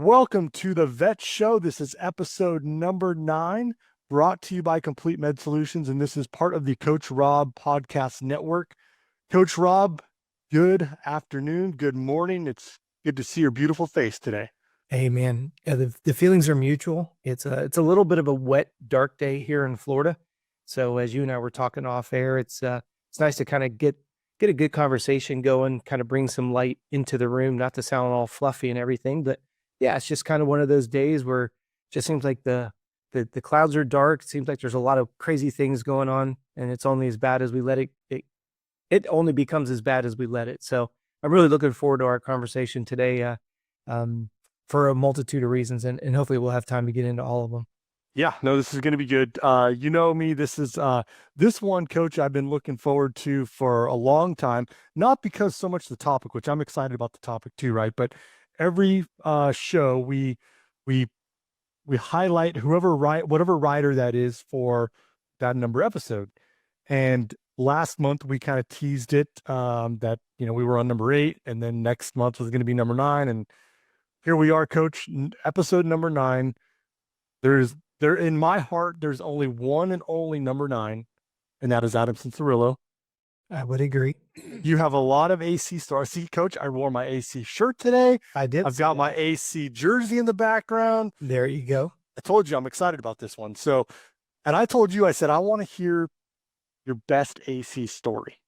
Welcome to the Vet Show. This is episode number 9, brought to you by Complete Med Solutions, and this is part of the Coach Robb podcast network. Coach Robb, good afternoon, good morning. It's good to see your beautiful face today. Hey man, the feelings are mutual. It's a little bit of a wet, dark day here in Florida. So as you and I were talking off air, it's nice to kind of get a good conversation going, kind of bring some light into the room, not to sound all fluffy and everything, but yeah, it's just kind of one of those days where it just seems like the clouds are dark. It seems like there's a lot of crazy things going on, and it's only as bad as we let it. It only becomes as bad as we let it. So I'm really looking forward to our conversation today. For a multitude of reasons, and hopefully we'll have time to get into all of them. Yeah, no, this is going to be good. You know me, this is this one, Coach, I've been looking forward to for a long time, not because so much the topic, which I'm excited about the topic too, right? But every show we highlight whatever rider that is for that number episode. And last month we kind of teased it that we were on number 8, and then next month was going to be number 9, and here we are, Coach, episode number 9. There in my heart, there's only one and only number 9, and that is Adam Cianciarulo. I would agree. You have a lot of AC stars. See, Coach, I wore my AC shirt today. I did. I've got my AC jersey in the background. There you go. I told you I'm excited about this one. So, and I told you, I said, I want to hear your best AC story.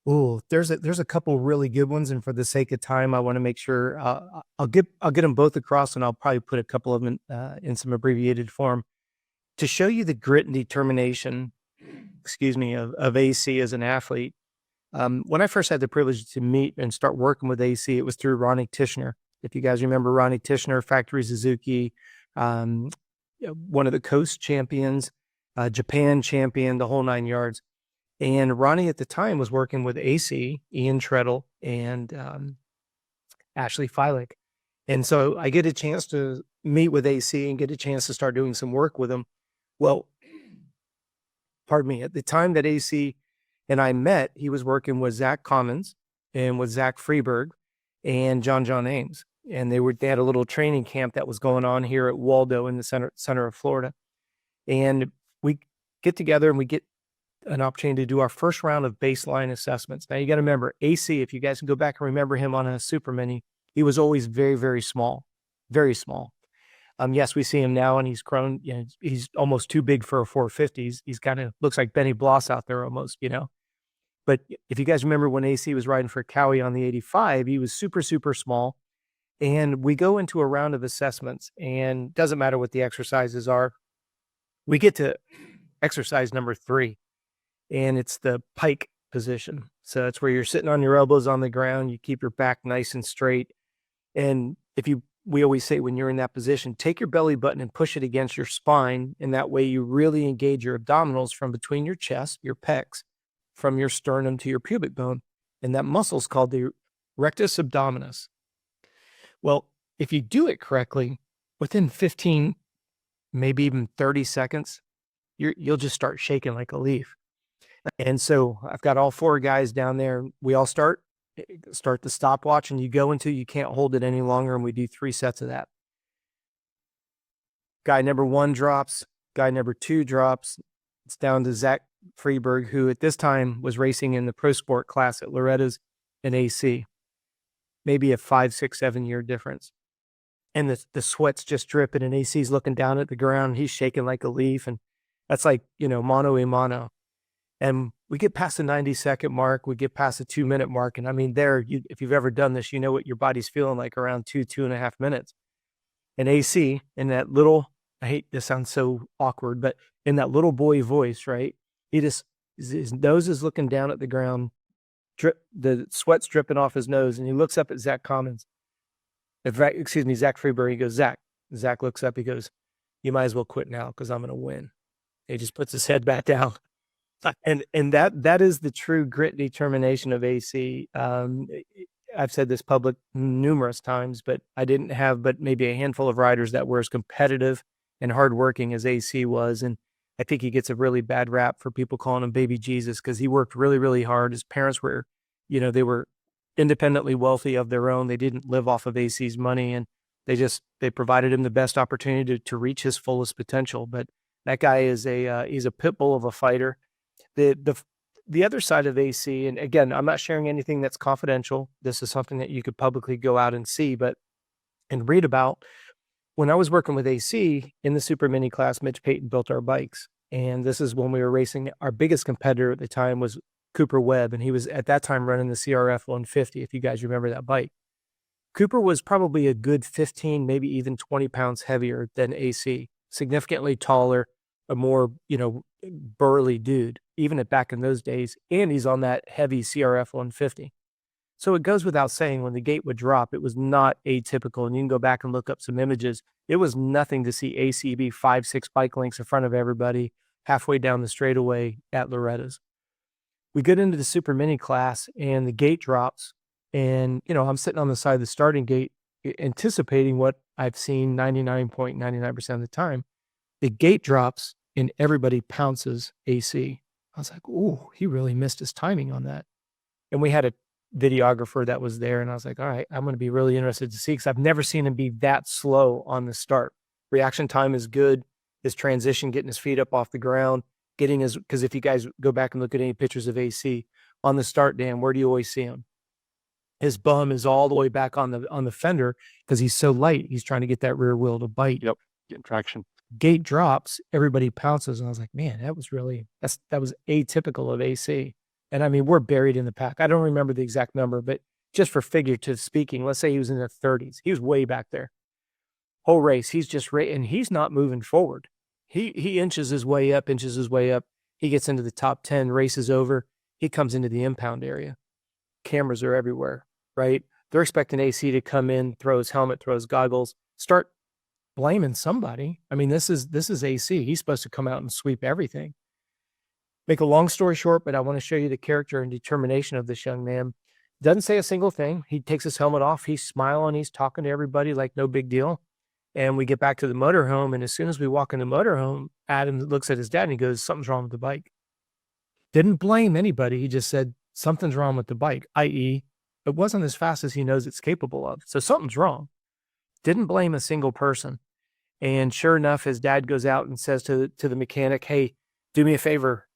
Oh, there's a couple really good ones, and for the sake of time, I want to make sure I'll get them both across, and I'll probably put a couple of them in some abbreviated form to show you the grit and determination, of AC as an athlete. When I first had the privilege to meet and start working with AC, it was through Ronnie Tishner. If you guys remember Ronnie Tishner, Factory Suzuki, one of the Coast champions, Japan champion, the whole 9 yards. And Ronnie at the time was working with AC, Ian Treadle, and Ashley Feilich. And so I get a chance to meet with AC and get a chance to start doing some work with him. Well, pardon me, at the time that AC and I met, he was working with Zach Commons and with Zach Freeberg and John Ames. And they had a little training camp that was going on here at Waldo in the center of Florida. And we get together and we get an opportunity to do our first round of baseline assessments. Now you got to remember AC, if you guys can go back and remember him on a Superman, he was always very, very small, very small. Yes, we see him now and he's grown, he's almost too big for a 450. He's kind of looks like Benny Bloss out there almost, But if you guys remember when AC was riding for Cowie on the 85, he was super, super small. And we go into a round of assessments, and doesn't matter what the exercises are. We get to exercise number 3. And it's the pike position. So it's where you're sitting on your elbows on the ground. You keep your back nice and straight. And we always say when you're in that position, take your belly button and push it against your spine. And that way you really engage your abdominals from between your chest, your pecs, from your sternum to your pubic bone. And that muscle is called the rectus abdominis. Well, if you do it correctly, within 15, maybe even 30 seconds, you'll just start shaking like a leaf. And so I've got all 4 guys down there. We all start the stopwatch, and you go until you can't hold it any longer. And we do 3 sets of that. Guy number 1 drops. Guy number 2 drops. It's down to Zach Freeberg, who at this time was racing in the pro sport class at Loretta's and AC. Maybe a 5, 6, 7 year difference. And the sweat's just dripping, and AC's looking down at the ground. He's shaking like a leaf. And that's like, mano a mano. And we get past the 90-second mark. We get past the 2-minute mark. And I mean, if you've ever done this, you know what your body's feeling like around 2.5 minutes. And AC, in that little, I hate this sounds so awkward, but in that little boy voice, right? His nose is looking down at the ground, the sweat's dripping off his nose. And he looks up at Zach Commons. Zach Freeberg. He goes, Zach. Zach looks up. He goes, you might as well quit now because I'm going to win. He just puts his head back down. And that is the true grit determination of AC. I've said this public numerous times, but I didn't have but maybe a handful of riders that were as competitive and hardworking as AC was. And I think he gets a really bad rap for people calling him baby Jesus because he worked really, really hard. His parents were, they were independently wealthy of their own. They didn't live off of AC's money. And They provided him the best opportunity to reach his fullest potential. But that guy is he's a pit bull of a fighter. The other side of AC, and again, I'm not sharing anything that's confidential. This is something that you could publicly go out and see, and read about. When I was working with AC in the super mini class, Mitch Payton built our bikes. And this is when we were racing. Our biggest competitor at the time was Cooper Webb, and he was at that time running the CRF 150, if you guys remember that bike. Cooper was probably a good 15, maybe even 20 pounds heavier than AC, significantly taller, a more, burly dude, even back in those days. And he's on that heavy CRF 150. So it goes without saying, when the gate would drop, it was not atypical. And you can go back and look up some images. It was nothing to see AC be 5-6 bike lengths in front of everybody halfway down the straightaway at Loretta's. We get into the super mini class and the gate drops. And, I'm sitting on the side of the starting gate, anticipating what I've seen 99.99% of the time. The gate drops and everybody pounces AC. I was like, ooh, he really missed his timing on that. And we had a videographer that was there, and I was like, all right, I'm going to be really interested to see, because I've never seen him be that slow on the start. Reaction time is good. His transition, getting his feet up off the ground, because if you guys go back and look at any pictures of AC on the start, Dan, where do you always see him? His bum is all the way back on the fender because he's so light. He's trying to get that rear wheel to bite. Yep, getting traction. Gate drops, everybody pounces, and I was like, man, that was atypical of AC. And I mean, we're buried in the pack. I don't remember the exact number, but just for figurative speaking, let's say he was in the 30s. He was way back there. Whole race, he's just and he's not moving forward. He inches his way up. He gets into the top 10, races over. He comes into the impound area. Cameras are everywhere, right? They're expecting AC to come in, throw his helmet, throw his goggles, start blaming somebody. I mean, this is AC. He's supposed to come out and sweep everything. Make a long story short, but I want to show you the character and determination of this young man. Doesn't say a single thing. He takes his helmet off. He's smiling. He's talking to everybody like no big deal. And we get back to the motorhome. And as soon as we walk in the motorhome, Adam looks at his dad and he goes, something's wrong with the bike. Didn't blame anybody. He just said, something's wrong with the bike, i.e., it wasn't as fast as he knows it's capable of. So something's wrong. Didn't blame a single person. And sure enough, his dad goes out and says to the mechanic, hey, do me a favor,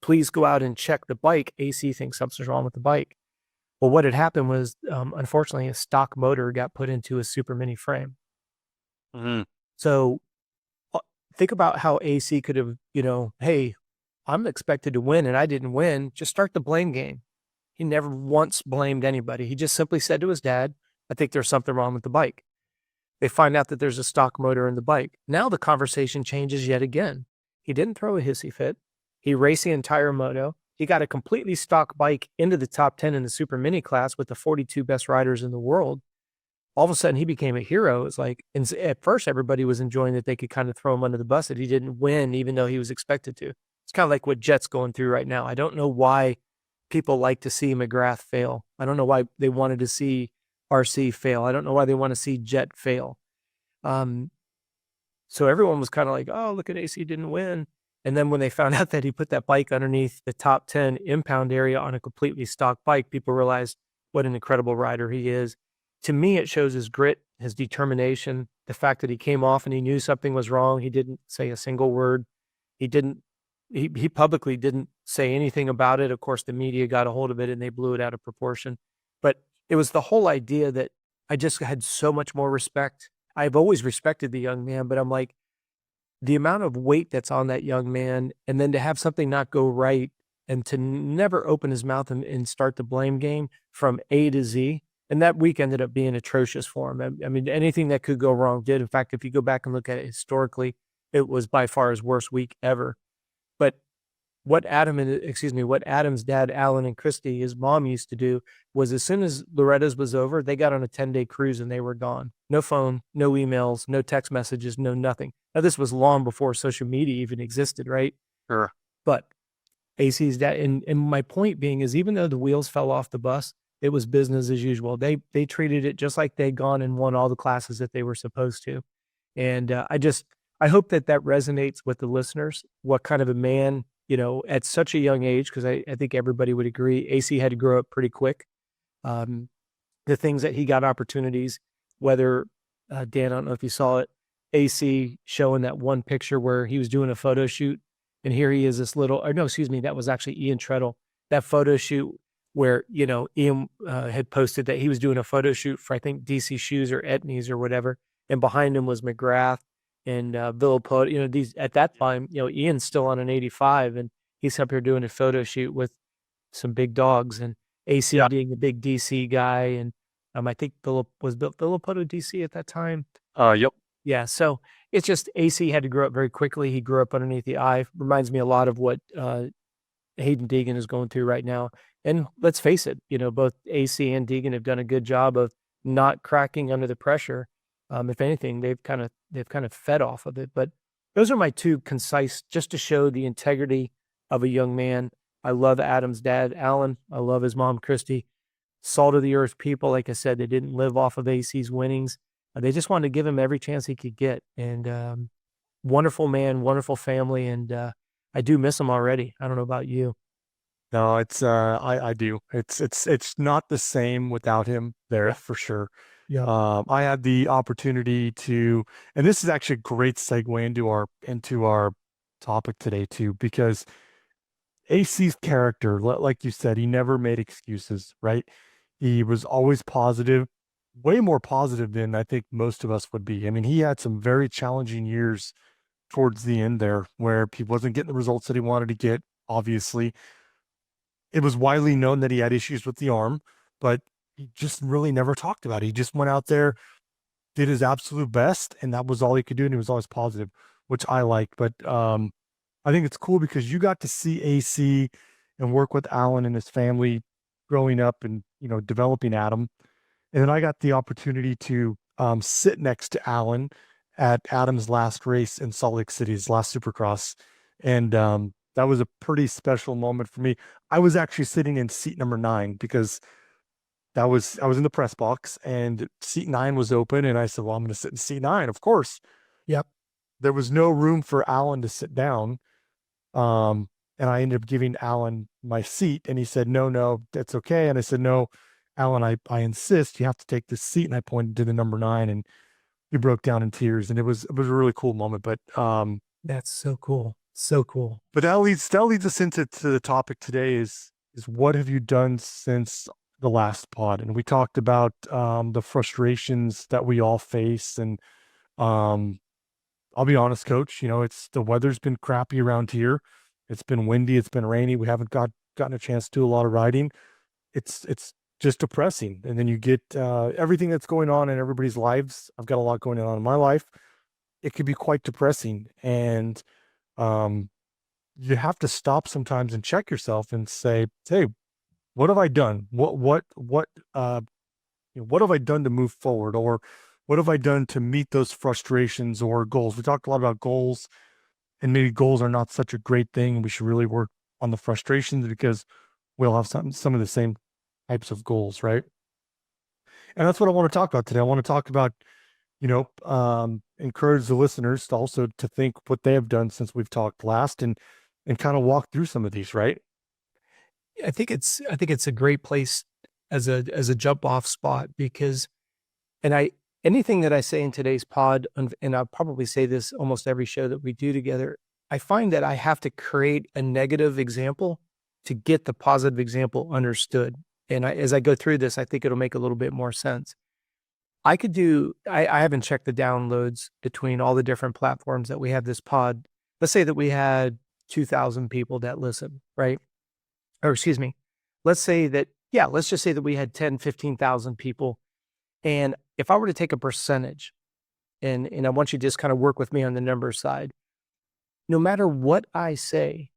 please go out and check the bike. AC thinks something's wrong with the bike. Well, what had happened was, unfortunately, a stock motor got put into a super mini frame. Mm-hmm. So think about how AC could have, hey, I'm expected to win and I didn't win. Just start the blame game. He never once blamed anybody. He just simply said to his dad, I think there's something wrong with the bike. They find out that there's a stock motor in the bike. Now the conversation changes yet again. He didn't throw a hissy fit. He raced the entire moto. He got a completely stock bike into the top 10 in the super mini class with the 42 best riders in the world. All of a sudden he became a hero. It's like, and at first everybody was enjoying that they could kind of throw him under the bus, that he didn't win, even though he was expected to. It's kind of like what Jet's going through right now. I don't know why people like to see McGrath fail. I don't know why they wanted to see RC fail. I don't know why they want to see Jet fail. So everyone was kind of like, oh, look at AC didn't win. And then when they found out that he put that bike underneath the top 10 impound area on a completely stock bike, people realized what an incredible rider he is. To me, it shows his grit, his determination, the fact that he came off and he knew something was wrong. He didn't say a single word. He publicly didn't say anything about it. Of course, the media got a hold of it and they blew it out of proportion. But it was the whole idea that I just had so much more respect. I've always respected the young man, but I'm like, the amount of weight that's on that young man, and then to have something not go right and to never open his mouth and start the blame game from A to Z. And that week ended up being atrocious for him. I mean, anything that could go wrong did. In fact, if you go back and look at it historically, it was by far his worst week ever. But what Adam's dad, Alan and Christy, his mom, used to do was, as soon as Loretta's was over, they got on a 10-day cruise and they were gone. No phone, no emails, no text messages, no nothing. Now, this was long before social media even existed, right? Sure. But AC's dad, and my point being is, even though the wheels fell off the bus, it was business as usual. They treated it just like they'd gone and won all the classes that they were supposed to. And I hope that resonates with the listeners, what kind of a man, at such a young age, because I think everybody would agree, AC had to grow up pretty quick. The things that he got opportunities, whether, Dan, I don't know if you saw it, AC showing that one picture where he was doing a photo shoot. And here he is, this little, or no, excuse me, that was actually Ian Treadle. That photo shoot where, Ian had posted that he was doing a photo shoot for, I think, DC Shoes or Etnies or whatever. And behind him was McGrath and Villapoto. These at that time, Ian's still on an 85 and he's up here doing a photo shoot with some big dogs, and AC Yeah. being a big DC guy. And I think Villapoto DC at that time. Yep. Yeah. So it's just AC had to grow up very quickly. He grew up underneath the eye. Reminds me a lot of what Hayden Deegan is going through right now. And let's face it, both AC and Deegan have done a good job of not cracking under the pressure. If anything, they've kind of fed off of it. But those are my two concise, just to show the integrity of a young man. I love Adam's dad, Alan. I love his mom, Christy. Salt of the earth people. Like I said, they didn't live off of AC's winnings. They just wanted to give him every chance he could get. And wonderful man, wonderful family. And I do miss him already. I don't know about you. No, it's I do. It's not the same without him there for sure. Yeah. I had the opportunity to, and this is actually a great segue into our topic today too, because AC's character, like you said, he never made excuses, right? He was always positive, way more positive than I think most of us would be. I mean, he had some very challenging years towards the end there where he wasn't getting the results that he wanted to get, obviously. It was widely known that he had issues with the arm, but he just really never talked about it. He just went out there, did his absolute best, and that was all he could do, and he was always positive, which I liked. But I think it's cool because you got to see AC and work with Alan and his family growing up and, developing Adam. And then I got the opportunity to sit next to Alan at Adam's last race in Salt Lake City, his last Supercross. And that was a pretty special moment for me. I was actually sitting in seat number 9 because I was in the press box and seat 9 was open. And I said, well, I'm going to sit in seat 9, of course. Yep. There was no room for Alan to sit down. And I ended up giving Alan my seat and he said, no, that's okay. And I said, no, Alan, I insist you have to take this seat. And I pointed to the number 9 and he broke down in tears and it was a really cool moment. But, that's so cool. So cool. But that leads us into the topic today is what have you done since the last pod? And we talked about, the frustrations that we all face. And, I'll be honest, coach, it's the weather's been crappy around here. It's been windy. It's been rainy. We haven't gotten a chance to do a lot of riding. It's just depressing. And then you get everything that's going on in everybody's lives. I've got a lot going on in my life. It could be quite depressing. And you have to stop sometimes and check yourself and say, hey, what have I done? What have I done to move forward? Or what have I done to meet those frustrations or goals? We talked a lot about goals, and maybe goals are not such a great thing. We should really work on the frustrations because we'll have some of the same types of goals, right? And that's what I want to talk about today. I want to talk about, encourage the listeners to also to think what they have done since we've talked last and kind of walk through some of these, right? I think it's a great place as a jump off spot because, anything that I say in today's pod, and I'll probably say this almost every show that we do together, I find that I have to create a negative example to get the positive example understood. And as I go through this, I think it'll make a little bit more sense. I haven't checked the downloads between all the different platforms that we have this pod. Let's say that we had 2,000 people that listen, right? Or excuse me. Let's just say that we had 10, 15,000 people. And if I were to take a percentage, and I want you to just kind of work with me on the number side, no matter what I say,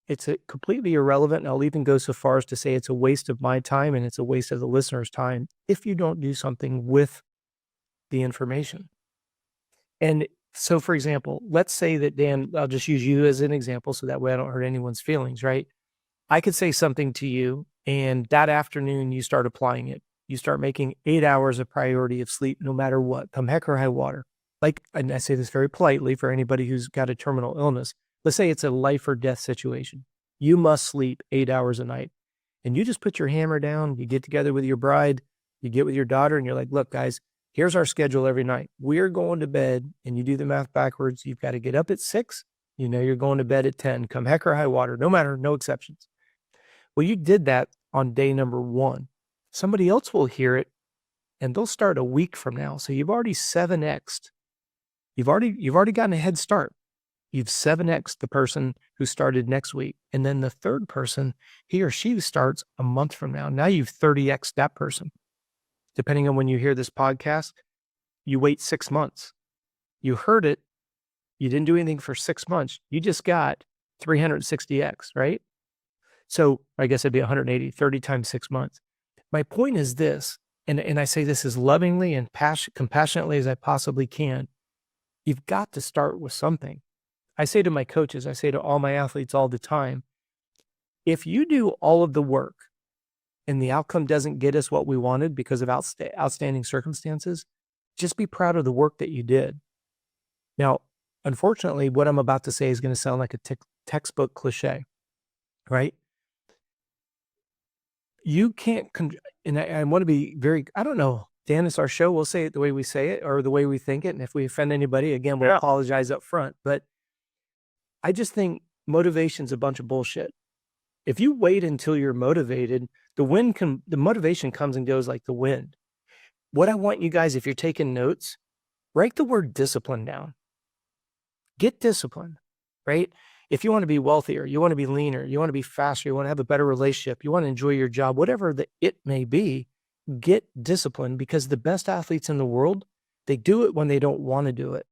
it's completely irrelevant. And I'll even go so far as to say it's a waste of my time and it's a waste of the listener's time if you don't do something with the information. And so, for example, let's say that, Dan, I'll just use you as an example so that way I don't hurt anyone's feelings, right? I could say something to you and that afternoon you start applying it. You start making 8 hours a priority of sleep no matter what, come heck or high water. And I say this very politely for anybody who's got a terminal illness. Let's say it's a life or death situation. You must sleep 8 hours a night. And you just put your hammer down, you get together with your bride, you get with your daughter, and you're like, look, guys, Here's our schedule every night. We're going to bed, and you do the math backwards. You've got to get up at 6. You know you're going to bed at 10. Come heck or high water, no matter, no exceptions. Well, you did that on day number 1. Somebody else will hear it, and they'll start a week from now. So you've already 7x'd. You've already gotten a head start. You've 7x'd the person who started next week. And then the third person, he or she starts a month from now. Now you've 30x'd that person. Depending on when you hear this podcast, you wait 6 months. You heard it. You didn't do anything for 6 months. You just got 360x, right? So I guess it'd be 180, 30 times 6 months. My point is this, and I say this as lovingly and compassionately as I possibly can. You've got to start with something. I say to my coaches, I say to all my athletes all the time, if you do all of the work and the outcome doesn't get us what we wanted because of outstanding circumstances, just be proud of the work that you did. Now, unfortunately, what I'm about to say is going to sound like a textbook cliche, right? You can't, and I want to be very, I don't know, Dan, it's our show. We'll say it the way we say it or the way we think it. And if we offend anybody, again, we'll apologize up front. But I just think motivation's a bunch of bullshit. If you wait until you're motivated, the motivation comes and goes like the wind. What I want you guys, if you're taking notes, write the word discipline down. Get disciplined, right? If you want to be wealthier, you want to be leaner, you want to be faster, you want to have a better relationship, you want to enjoy your job, whatever it may be, get disciplined, because the best athletes in the world, they do it when they don't want to do it.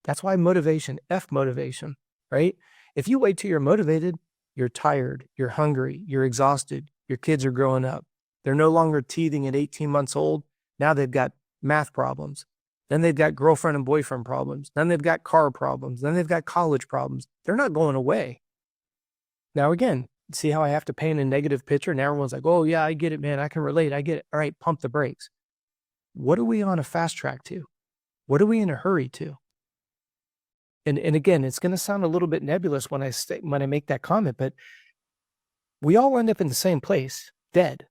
That's why motivation, motivation, right? If you wait till you're motivated, you're tired, you're hungry, you're exhausted, your kids are growing up. They're no longer teething at 18 months old. Now they've got math problems. Then they've got girlfriend and boyfriend problems. Then they've got car problems. Then they've got college problems. They're not going away. Now, again, see how I have to paint a negative picture? And everyone's like, oh, yeah, I get it, man. I can relate. I get it. All right, pump the brakes. What are we on a fast track to? What are we in a hurry to? And again, it's going to sound a little bit nebulous when I make that comment, but we all end up in the same place, dead.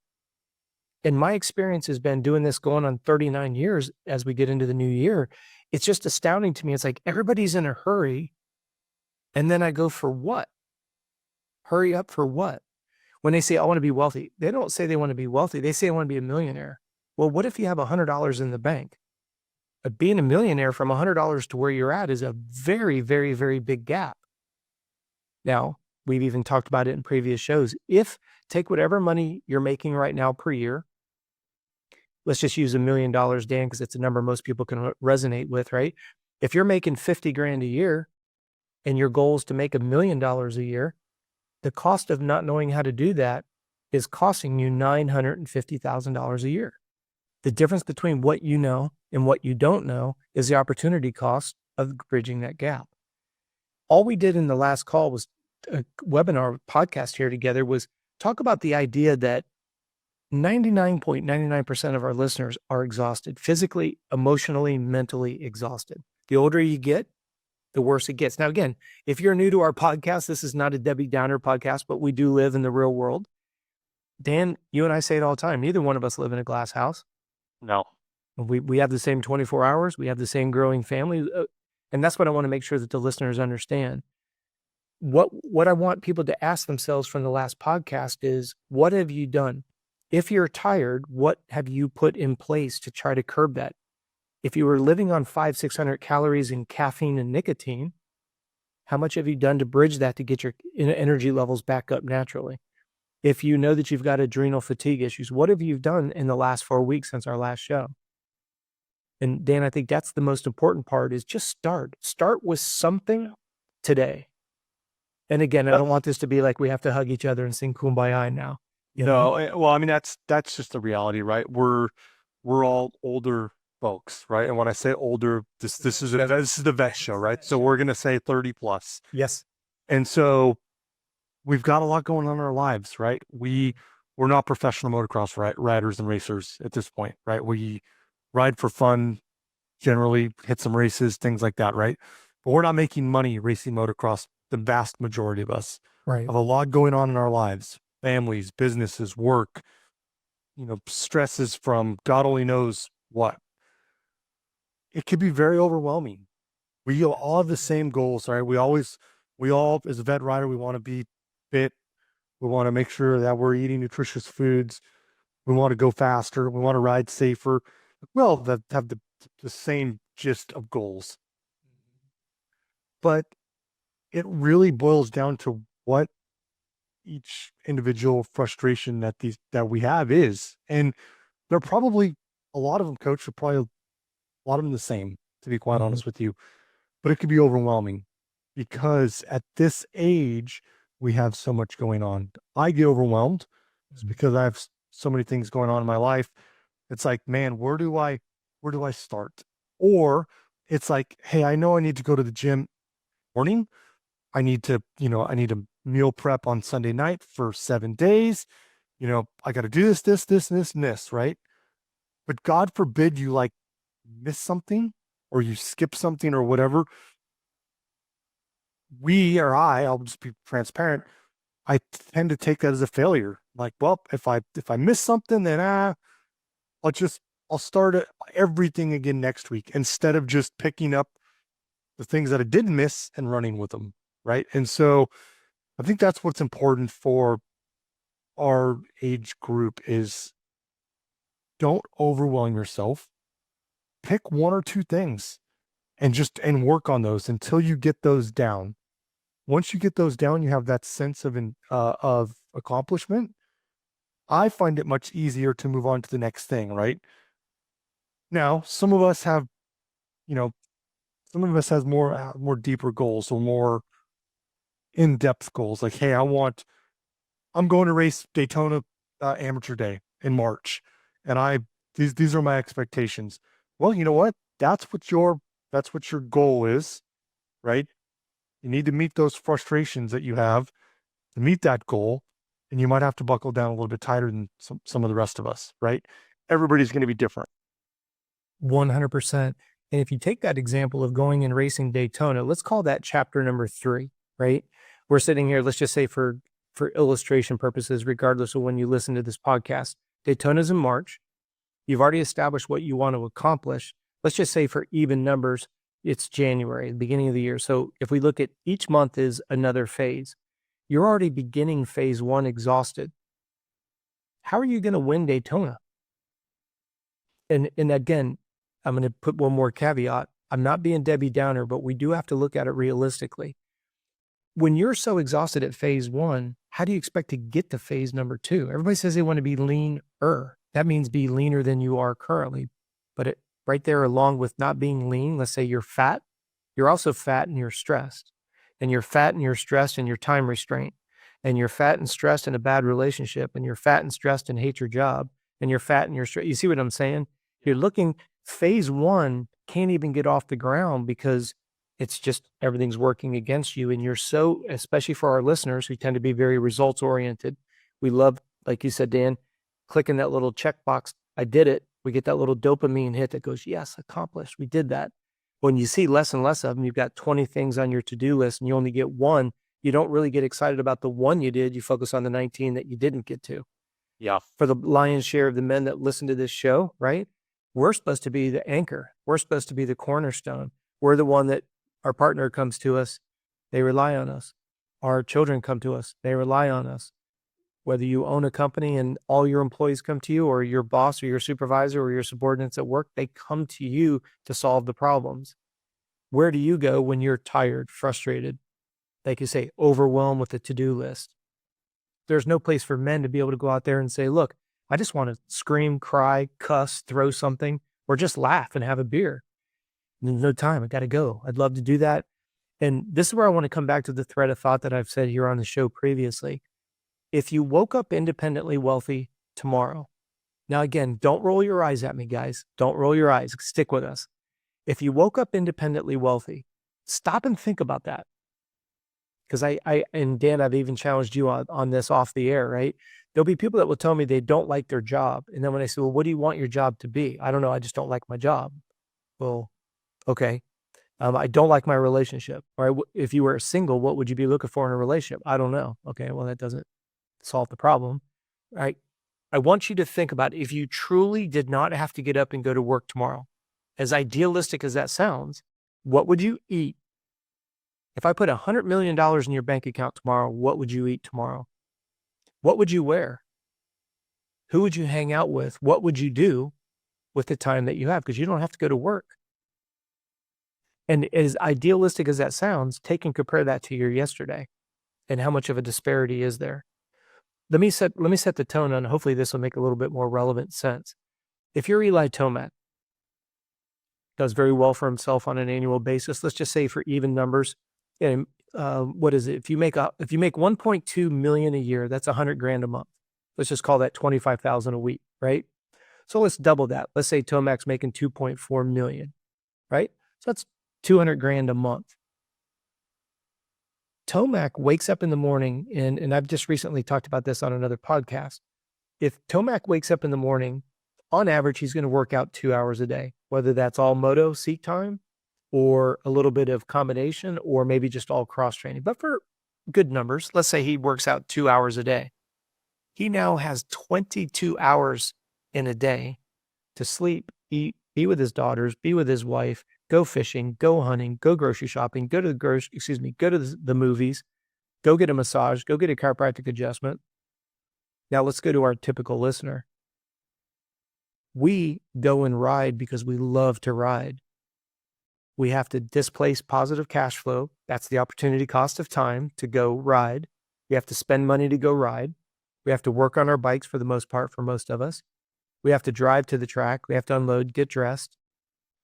And my experience has been doing this going on 39 years as we get into the new year. It's just astounding to me. It's like everybody's in a hurry. And then I go, for what? Hurry up for what? When they say, I want to be wealthy, they don't say they want to be wealthy. They say, I want to be a millionaire. Well, what if you have $100 in the bank? Being a millionaire from $100 to where you're at is a very, very, very big gap. Now, we've even talked about it in previous shows. Take whatever money you're making right now per year. Let's just use $1 million, Dan, because it's a number most people can resonate with, right? If you're making 50 grand a year and your goal is to make $1 million a year, the cost of not knowing how to do that is costing you $950,000 a year. The difference between what you know and what you don't know is the opportunity cost of bridging that gap. All we did in the last call was a webinar podcast here together was talk about the idea that 99.99% of our listeners are exhausted, physically, emotionally, mentally exhausted. The older you get, the worse it gets. Now, again, if you're new to our podcast, this is not a Debbie Downer podcast, but we do live in the real world. Dan, you and I say it all the time. Neither one of us live in a glass house. No. We have the same 24 hours. We have the same growing family. And that's what I want to make sure that the listeners understand. What I want people to ask themselves from the last podcast is, what have you done? If you're tired, what have you put in place to try to curb that? If you were living on 500-600 calories in caffeine and nicotine, how much have you done to bridge that to get your energy levels back up naturally? If you know that you've got adrenal fatigue issues, what have you done in the last 4 weeks since our last show? And Dan, I think that's the most important part is just start. Start with something today. And again, I don't want this to be like we have to hug each other and sing Kumbaya now. No, well, I mean, that's just the reality, right? We're all older folks, right? And when I say older, this is the vet show, right? So we're going to say 30 plus. Yes. And so we've got a lot going on in our lives, right? We're not professional motocross riders and racers at this point, right? We ride for fun, generally hit some races, things like that, right? But we're not making money racing motocross, the vast majority of us. Right. Have a lot going on in our lives, families, businesses, work, stresses from God only knows what. it can be very overwhelming. We all have the same goals, right? We all, as a vet rider, we want to be fit. We want to make sure that we're eating nutritious foods. We want to go faster. We want to ride safer. Well, that have the same gist of goals, but it really boils down to what each individual frustration that we have is. And they're probably a lot of them, coach, are probably a lot of them the same, to be quite honest with you. But it could be overwhelming because at this age, we have so much going on. I get overwhelmed. It's because I have so many things going on in my life. It's like, man, where do I start? Or it's like, hey, I know I need to go to the gym morning. I need to meal prep on Sunday night for 7 days. I got to do this, right? But God forbid you like miss something or you skip something or whatever. I'll just be transparent. I tend to take that as a failure. Like, well, if I miss something, then I'll start everything again next week instead of just picking up the things that I didn't miss and running with them, right? And so I think that's what's important for our age group is don't overwhelm yourself. Pick one or two things and work on those until you get those down. Once you get those down, you have that sense of accomplishment. I find it much easier to move on to the next thing, right? Now, some of us have more deeper goals or more in-depth goals. Like, hey, I'm going to race Daytona Amateur Day in March, and these are my expectations. Well, you know what? That's what your goal is, right? You need to meet those frustrations that you have to meet that goal, and you might have to buckle down a little bit tighter than some of the rest of us, right? Everybody's going to be different. 100%. And if you take that example of going and racing Daytona, let's call that chapter number 3, right? We're sitting here, let's just say for illustration purposes, regardless of when you listen to this podcast, Daytona's in March. You've already established what you want to accomplish. Let's just say for even numbers, it's January, the beginning of the year. So if we look at each month is another phase, you're already beginning phase 1 exhausted. How are you going to win Daytona? And again, I'm going to put one more caveat. I'm not being Debbie Downer, but we do have to look at it realistically. When you're so exhausted at phase 1, how do you expect to get to phase number 2? Everybody says they want to be leaner. That means be leaner than you are currently. But right there, along with not being lean, let's say you're fat, you're also fat and you're stressed. And you're fat and you're stressed and you're time restraint. And you're fat and stressed in a bad relationship. And you're fat and stressed and hate your job. And you're fat and you're stressed. You see what I'm saying? You're looking, phase 1 can't even get off the ground because it's just everything's working against you. And you're so, especially for our listeners who tend to be very results oriented, we love, like you said, Dan, clicking that little checkbox. I did it. We get that little dopamine hit that goes, yes, accomplished. We did that. When you see less and less of them, you've got 20 things on your to-do list and you only get one. You don't really get excited about the one you did. You focus on the 19 that you didn't get to. Yeah. For the lion's share of the men that listen to this show, right? We're supposed to be the anchor. We're supposed to be the cornerstone. We're the one that our partner comes to us. They rely on us. Our children come to us. They rely on us. Whether you own a company and all your employees come to you, or your boss or your supervisor or your subordinates at work, they come to you to solve the problems. Where do you go when you're tired, frustrated, like you say, overwhelmed with the to-do list? There's no place for men to be able to go out there and say, look, I just want to scream, cry, cuss, throw something, or just laugh and have a beer. There's no time. I got to go. I'd love to do that. And this is where I want to come back to the thread of thought that I've said here on the show previously. If you woke up independently wealthy tomorrow, now again, don't roll your eyes at me, guys. Don't roll your eyes. Stick with us. If you woke up independently wealthy, stop and think about that. Because and Dan, I've even challenged you on this off the air, right? There'll be people that will tell me they don't like their job. And then when I say, well, what do you want your job to be? I don't know. I just don't like my job. Well, okay. I don't like my relationship. Right? If you were single, what would you be looking for in a relationship? I don't know. Okay. Well, that doesn't solve the problem, right? I want you to think about if you truly did not have to get up and go to work tomorrow as idealistic as that sounds, what would you eat? If I put $100 million in your bank account tomorrow, what would you eat tomorrow? What would you wear? Who would you hang out with? What would you do with the time that you have? Because you don't have to go to work. And as idealistic as that sounds, take and compare that to your yesterday and how much of a disparity is there. Let me set the tone on, hopefully this will make a little bit more relevant sense. If you're Eli Tomac, does very well for himself on an annual basis, let's just say for even numbers, and what is it? If you make 1.2 million a year, that's 100 grand a month. Let's just call that 25,000 a week, right? So let's double that. Let's say Tomac's making 2.4 million, right? So that's 200 grand a month. Tomac wakes up in the morning, and I've just recently talked about this on another podcast. If Tomac wakes up in the morning, on average, he's going to work out 2 hours a day, whether that's all moto seat time or a little bit of combination, or maybe just all cross training. But for good numbers, let's say he works out 2 hours a day. He now has 22 hours in a day to sleep, eat, be with his daughters, be with his wife, go fishing, go hunting, go grocery shopping, go to the movies, go get a massage, go get a chiropractic adjustment. Now let's go to our typical listener. We go and ride because we love to ride. We have to displace positive cash flow. That's the opportunity cost of time to go ride. We have to spend money to go ride. We have to work on our bikes for the most part for most of us. We have to drive to the track. We have to unload, get dressed.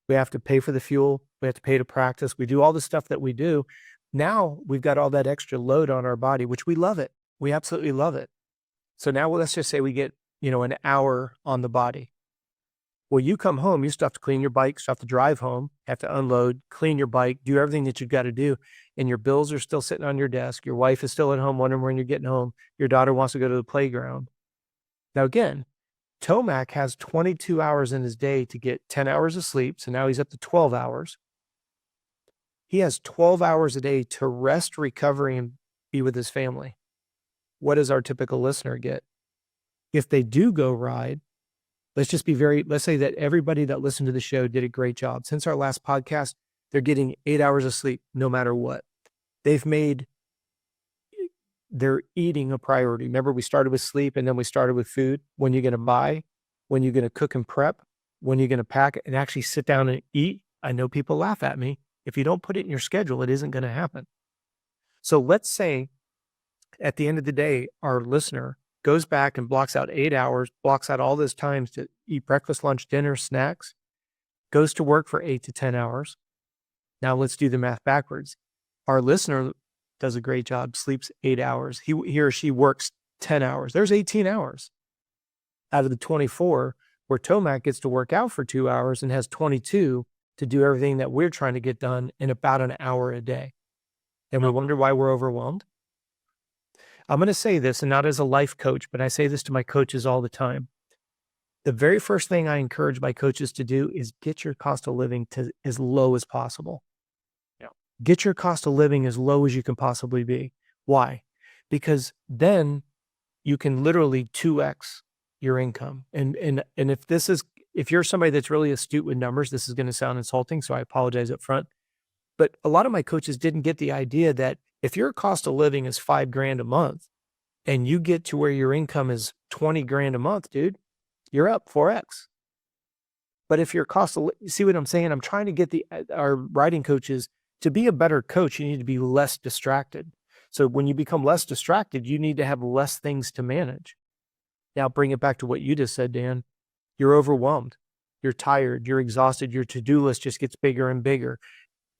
We have to pay for the fuel. We have to pay to practice. We do all the stuff that we do. Now we've got all that extra load on our body, which we love it. We absolutely love it. So now let's just say we get, an hour on the body. Well, you come home, you still have to clean your bike, still have to drive home, have to unload, clean your bike, do everything that you've got to do. And your bills are still sitting on your desk. Your wife is still at home wondering when you're getting home. Your daughter wants to go to the playground. Now, again, Tomac has 22 hours in his day to get 10 hours of sleep. So now he's up to 12 hours. He has 12 hours a day to rest, recover, and be with his family. What does our typical listener get? If they do go ride, let's say that everybody that listened to the show did a great job. Since our last podcast, they're getting 8 hours of sleep no matter what. They've made their eating a priority. Remember, we started with sleep and then we started with food. When you're going to buy, when you're going to cook and prep, when you're going to pack and actually sit down and eat. I know people laugh at me. If you don't put it in your schedule, it isn't going to happen. So let's say at the end of the day, our listener goes back and blocks out 8 hours, blocks out all those times to eat breakfast, lunch, dinner, snacks, goes to work for 8 to 10 hours. Now let's do the math backwards. Our listener does a great job, sleeps 8 hours. He or she works 10 hours. There's 18 hours out of the 24 where Tomac gets to work out for 2 hours and has 22 to do everything that we're trying to get done in about an hour a day. And we wonder why we're overwhelmed. I'm going to say this, and not as a life coach, but I say this to my coaches all the time. The very first thing I encourage my coaches to do is get your cost of living to as low as possible. Yeah. Get your cost of living as low as you can possibly be. Why? Because then you can literally 2x your income. And if you're somebody that's really astute with numbers, this is going to sound insulting, so I apologize up front. But a lot of my coaches didn't get the idea that if your cost of living is $5 grand a month and you get to where your income is 20 grand a month, dude, you're up 4x. But if your cost of, see what I'm saying? I'm trying to get our riding coaches to be a better coach. You need to be less distracted. So when you become less distracted, you need to have less things to manage. Now bring it back to what you just said, Dan. You're overwhelmed. You're tired. You're exhausted. Your to-do list just gets bigger and bigger.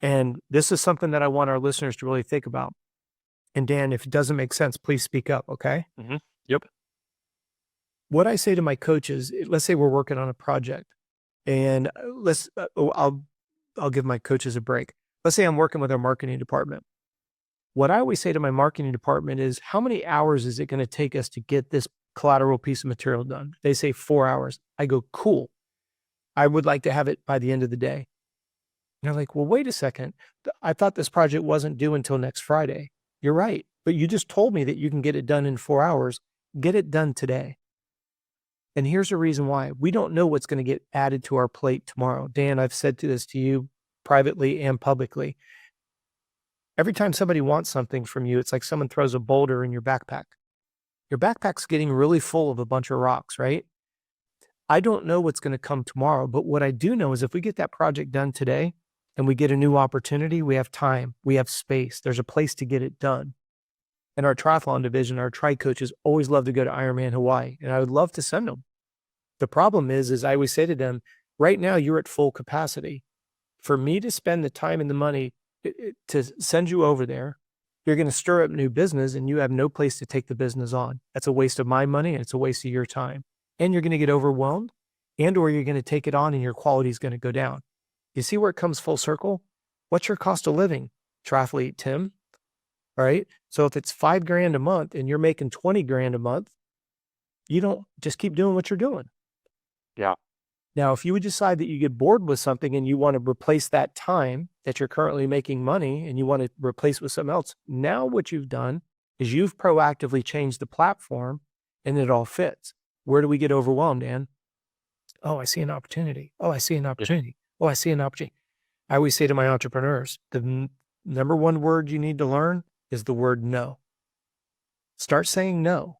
And this is something that I want our listeners to really think about. And Dan, if it doesn't make sense, please speak up, okay? Mm-hmm. Yep. What I say to my coaches, let's say we're working on a project, and I'll give my coaches a break. Let's say I'm working with our marketing department. What I always say to my marketing department is, how many hours is it going to take us to get this collateral piece of material done? They say 4 hours. I go, cool. I would like to have it by the end of the day. And they're like, well, wait a second. I thought this project wasn't due until next Friday. You're right. But you just told me that you can get it done in 4 hours. Get it done today. And here's the reason why. We don't know what's going to get added to our plate tomorrow. Dan, I've said this to you privately and publicly. Every time somebody wants something from you, it's like someone throws a boulder in your backpack. Your backpack's getting really full of a bunch of rocks, right? I don't know what's going to come tomorrow, but what I do know is if we get that project done today and we get a new opportunity, we have time, we have space, there's a place to get it done. And our triathlon division, our tri coaches always love to go to Ironman Hawaii, and I would love to send them. The problem is I always say to them, right now you're at full capacity. For me to spend the time and the money to send you over there, you're going to stir up new business and you have no place to take the business on. That's a waste of my money and it's a waste of your time. And you're going to get overwhelmed and or you're going to take it on and your quality is going to go down. You see where it comes full circle? What's your cost of living, triathlete Tim? All right. So if it's $5,000 a month and you're making 20 grand a month, you don't just keep doing what you're doing. Yeah. Now, if you would decide that you get bored with something and you want to replace that time that you're currently making money and you want to replace with something else, now what you've done is you've proactively changed the platform and it all fits. Where do we get overwhelmed, Dan? Oh, I see an opportunity. Oh, I see an opportunity. Oh, I see an opportunity. I always say to my entrepreneurs, the number one word you need to learn is the word no. Start saying no.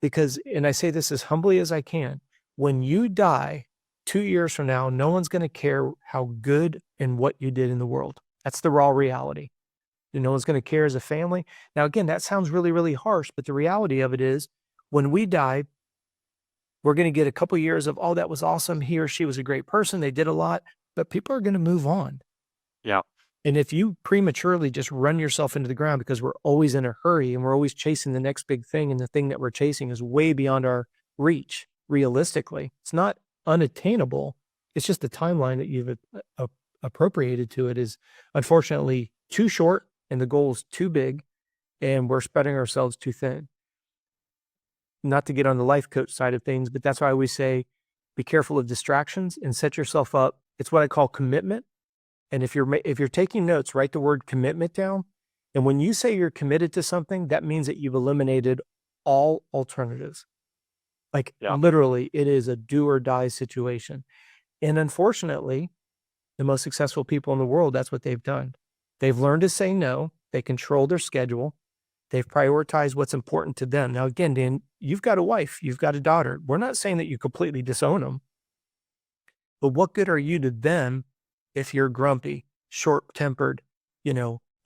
Because, and I say this as humbly as I can, when you die 2 years from now, no one's going to care how good and what you did in the world. That's the raw reality. No one's going to care as a family. Now, again, that sounds really, really harsh, but the reality of it is when we die, we're going to get a couple years of, oh, that was awesome. He or she was a great person. They did a lot, but people are going to move on. Yeah. And if you prematurely just run yourself into the ground because we're always in a hurry and we're always chasing the next big thing and the thing that we're chasing is way beyond our reach, realistically, it's not unattainable. It's just the timeline that you've appropriated to it is unfortunately too short and the goal is too big and we're spreading ourselves too thin. Not to get on the life coach side of things, but that's why I always say, be careful of distractions and set yourself up. It's what I call commitment. And if you're taking notes, write the word commitment down. And when you say you're committed to something, that means that you've eliminated all alternatives. Like literally, it is a do or die situation. And unfortunately, the most successful people in the world, that's what they've done. They've learned to say no. They control their schedule. They've prioritized what's important to them. Now, again, Dan, you've got a wife, you've got a daughter. We're not saying that you completely disown them, but what good are you to them if you're grumpy, short-tempered,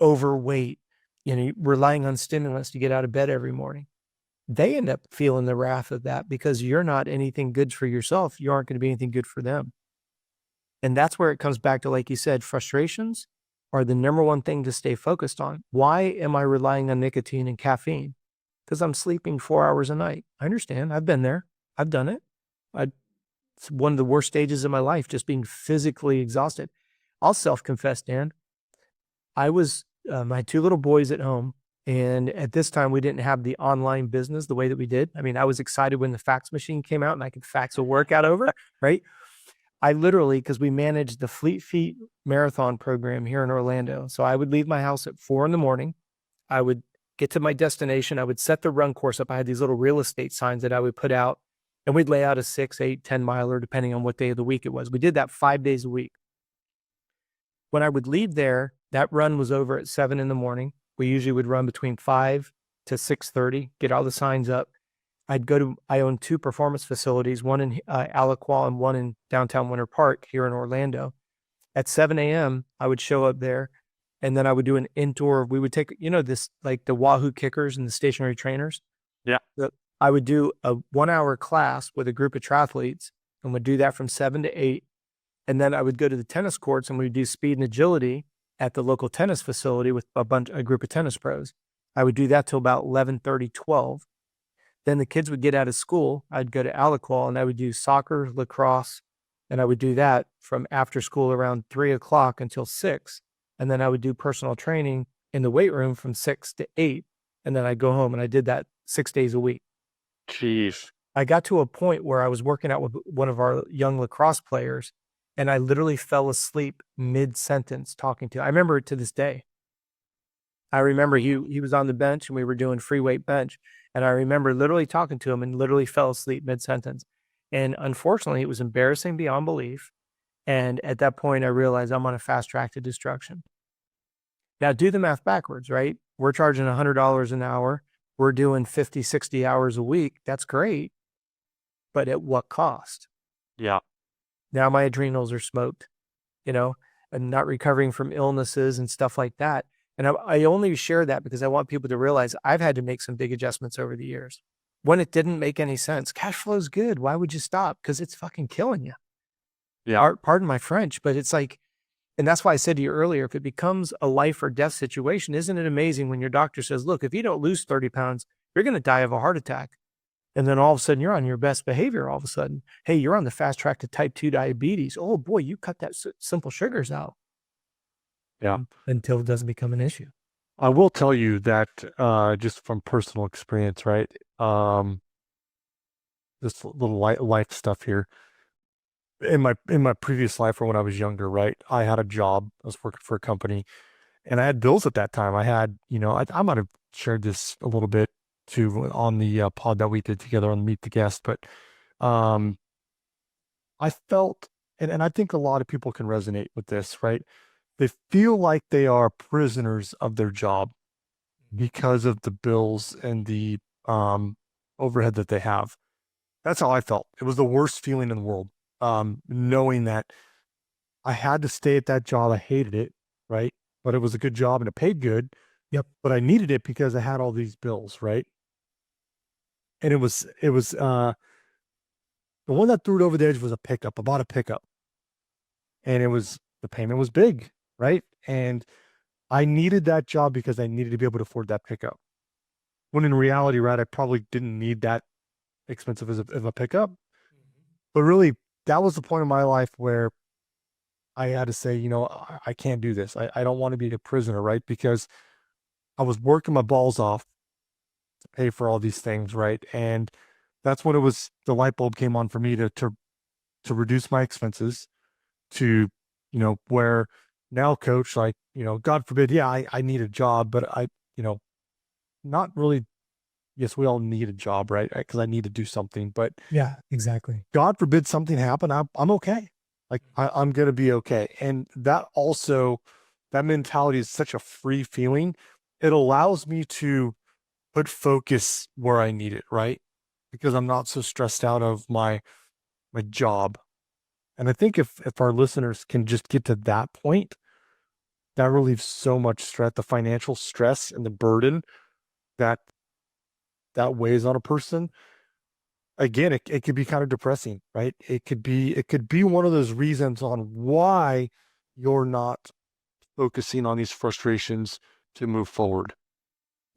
overweight, relying on stimulants to get out of bed every morning? They end up feeling the wrath of that because you're not anything good for yourself. You aren't going to be anything good for them. And that's where it comes back to, like you said, frustrations are the number one thing to stay focused on. Why am I relying on nicotine and caffeine? Because I'm sleeping 4 hours a night. I understand. I've been there. I've done it. It's one of the worst stages of my life, just being physically exhausted. I'll self-confess, Dan. I was, my 2 little boys at home. And at this time, we didn't have the online business the way that we did. I mean, I was excited when the fax machine came out and I could fax a workout over, right? I literally, because we managed the Fleet Feet marathon program here in Orlando. So I would leave my house at 4 a.m. I would get to my destination. I would set the run course up. I had these little real estate signs that I would put out and we'd lay out a 6, 8, 10 miler, depending on what day of the week it was. We did that 5 days a week. When I would leave there, that run was over at 7 a.m. We usually would run between 5 to 6:30, get all the signs up. I own 2 performance facilities, one in Aliqual and one in downtown Winter Park here in Orlando. At 7 a.m., I would show up there and then I would do an indoor, we would take, this like the Wahoo kickers and the stationary trainers. Yeah. I would do a 1-hour class with a group of triathletes and would do that from 7 to 8. And then I would go to the tennis courts and we'd do speed and agility at the local tennis facility with a group of tennis pros. I would do that till about 11:30, 12. Then the kids would get out of school. I'd go to Aliqual and I would do soccer, lacrosse, and I would do that from after school around 3 o'clock until 6. And then I would do personal training in the weight room from 6 to 8. And then I'd go home and I did that 6 days a week. Jeez. I got to a point where I was working out with one of our young lacrosse players and I literally fell asleep mid-sentence talking to him. I remember it to this day. I remember he was on the bench and we were doing free weight bench. And I remember literally talking to him and literally fell asleep mid-sentence. And unfortunately, it was embarrassing beyond belief. And at that point, I realized I'm on a fast track to destruction. Now, do the math backwards, right? We're charging $100 an hour. We're doing 50, 60 hours a week. That's great. But at what cost? Yeah. Now my adrenals are smoked, and not recovering from illnesses and stuff like that. And I only share that because I want people to realize I've had to make some big adjustments over the years. When it didn't make any sense, cash flow is good. Why would you stop? Because it's fucking killing you. Yeah. Pardon my French, but it's like, and that's why I said to you earlier, if it becomes a life or death situation, isn't it amazing when your doctor says, look, if you don't lose 30 pounds, you're going to die of a heart attack. And then all of a sudden you're on your best behavior. All of a sudden, hey, you're on the fast track to type 2 diabetes. Oh boy, you cut that simple sugars out. Yeah. Until it doesn't become an issue. I will tell you that just from personal experience, right? This little life stuff here. In my previous life, or when I was younger, right? I had a job. I was working for a company, and I had bills at that time. I had, I might have shared this a little bit too on the pod that we did together on Meet the Guest, but I felt, and I think a lot of people can resonate with this, right? They feel like they are prisoners of their job because of the bills and the overhead that they have. That's how I felt. It was the worst feeling in the world, knowing that I had to stay at that job. I hated it, right? But it was a good job and it paid good. Yep. But I needed it because I had all these bills, right? And it was the one that threw it over the edge was a pickup. I bought a pickup, and the payment was big, right? And I needed that job because I needed to be able to afford that pickup. When in reality, right, I probably didn't need that expensive of a pickup. But really, that was the point in my life where I had to say, I can't do this. I don't want to be a prisoner, right? Because I was working my balls off to pay for all these things, right? And that's when the light bulb came on for me to reduce my expenses to, where now, coach, like, God forbid, yeah, I need a job, but not really. Yes, we all need a job, right? Because I need to do something, but Yeah, exactly. God forbid something happen, I'm okay. Like I'm going to be okay. And that mentality is such a free feeling. It allows me to put focus where I need it, right? Because I'm not so stressed out of my job. And I think if our listeners can just get to that point, that relieves so much stress, the financial stress and the burden that weighs on a person. Again, it could be kind of depressing, right? It could be one of those reasons on why you're not focusing on these frustrations to move forward.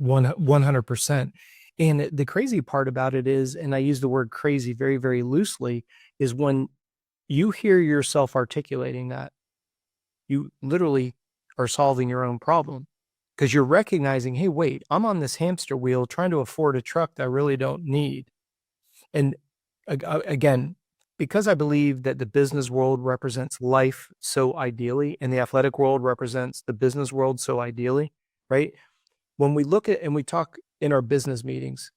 100%. And the crazy part about it is, and I use the word crazy very, very loosely, is when you hear yourself articulating that, you literally are solving your own problem because you're recognizing, hey, wait, I'm on this hamster wheel trying to afford a truck that I really don't need. And again, because I believe that the business world represents life so ideally and the athletic world represents the business world so ideally, right? When we look at and we talk in our business meetings,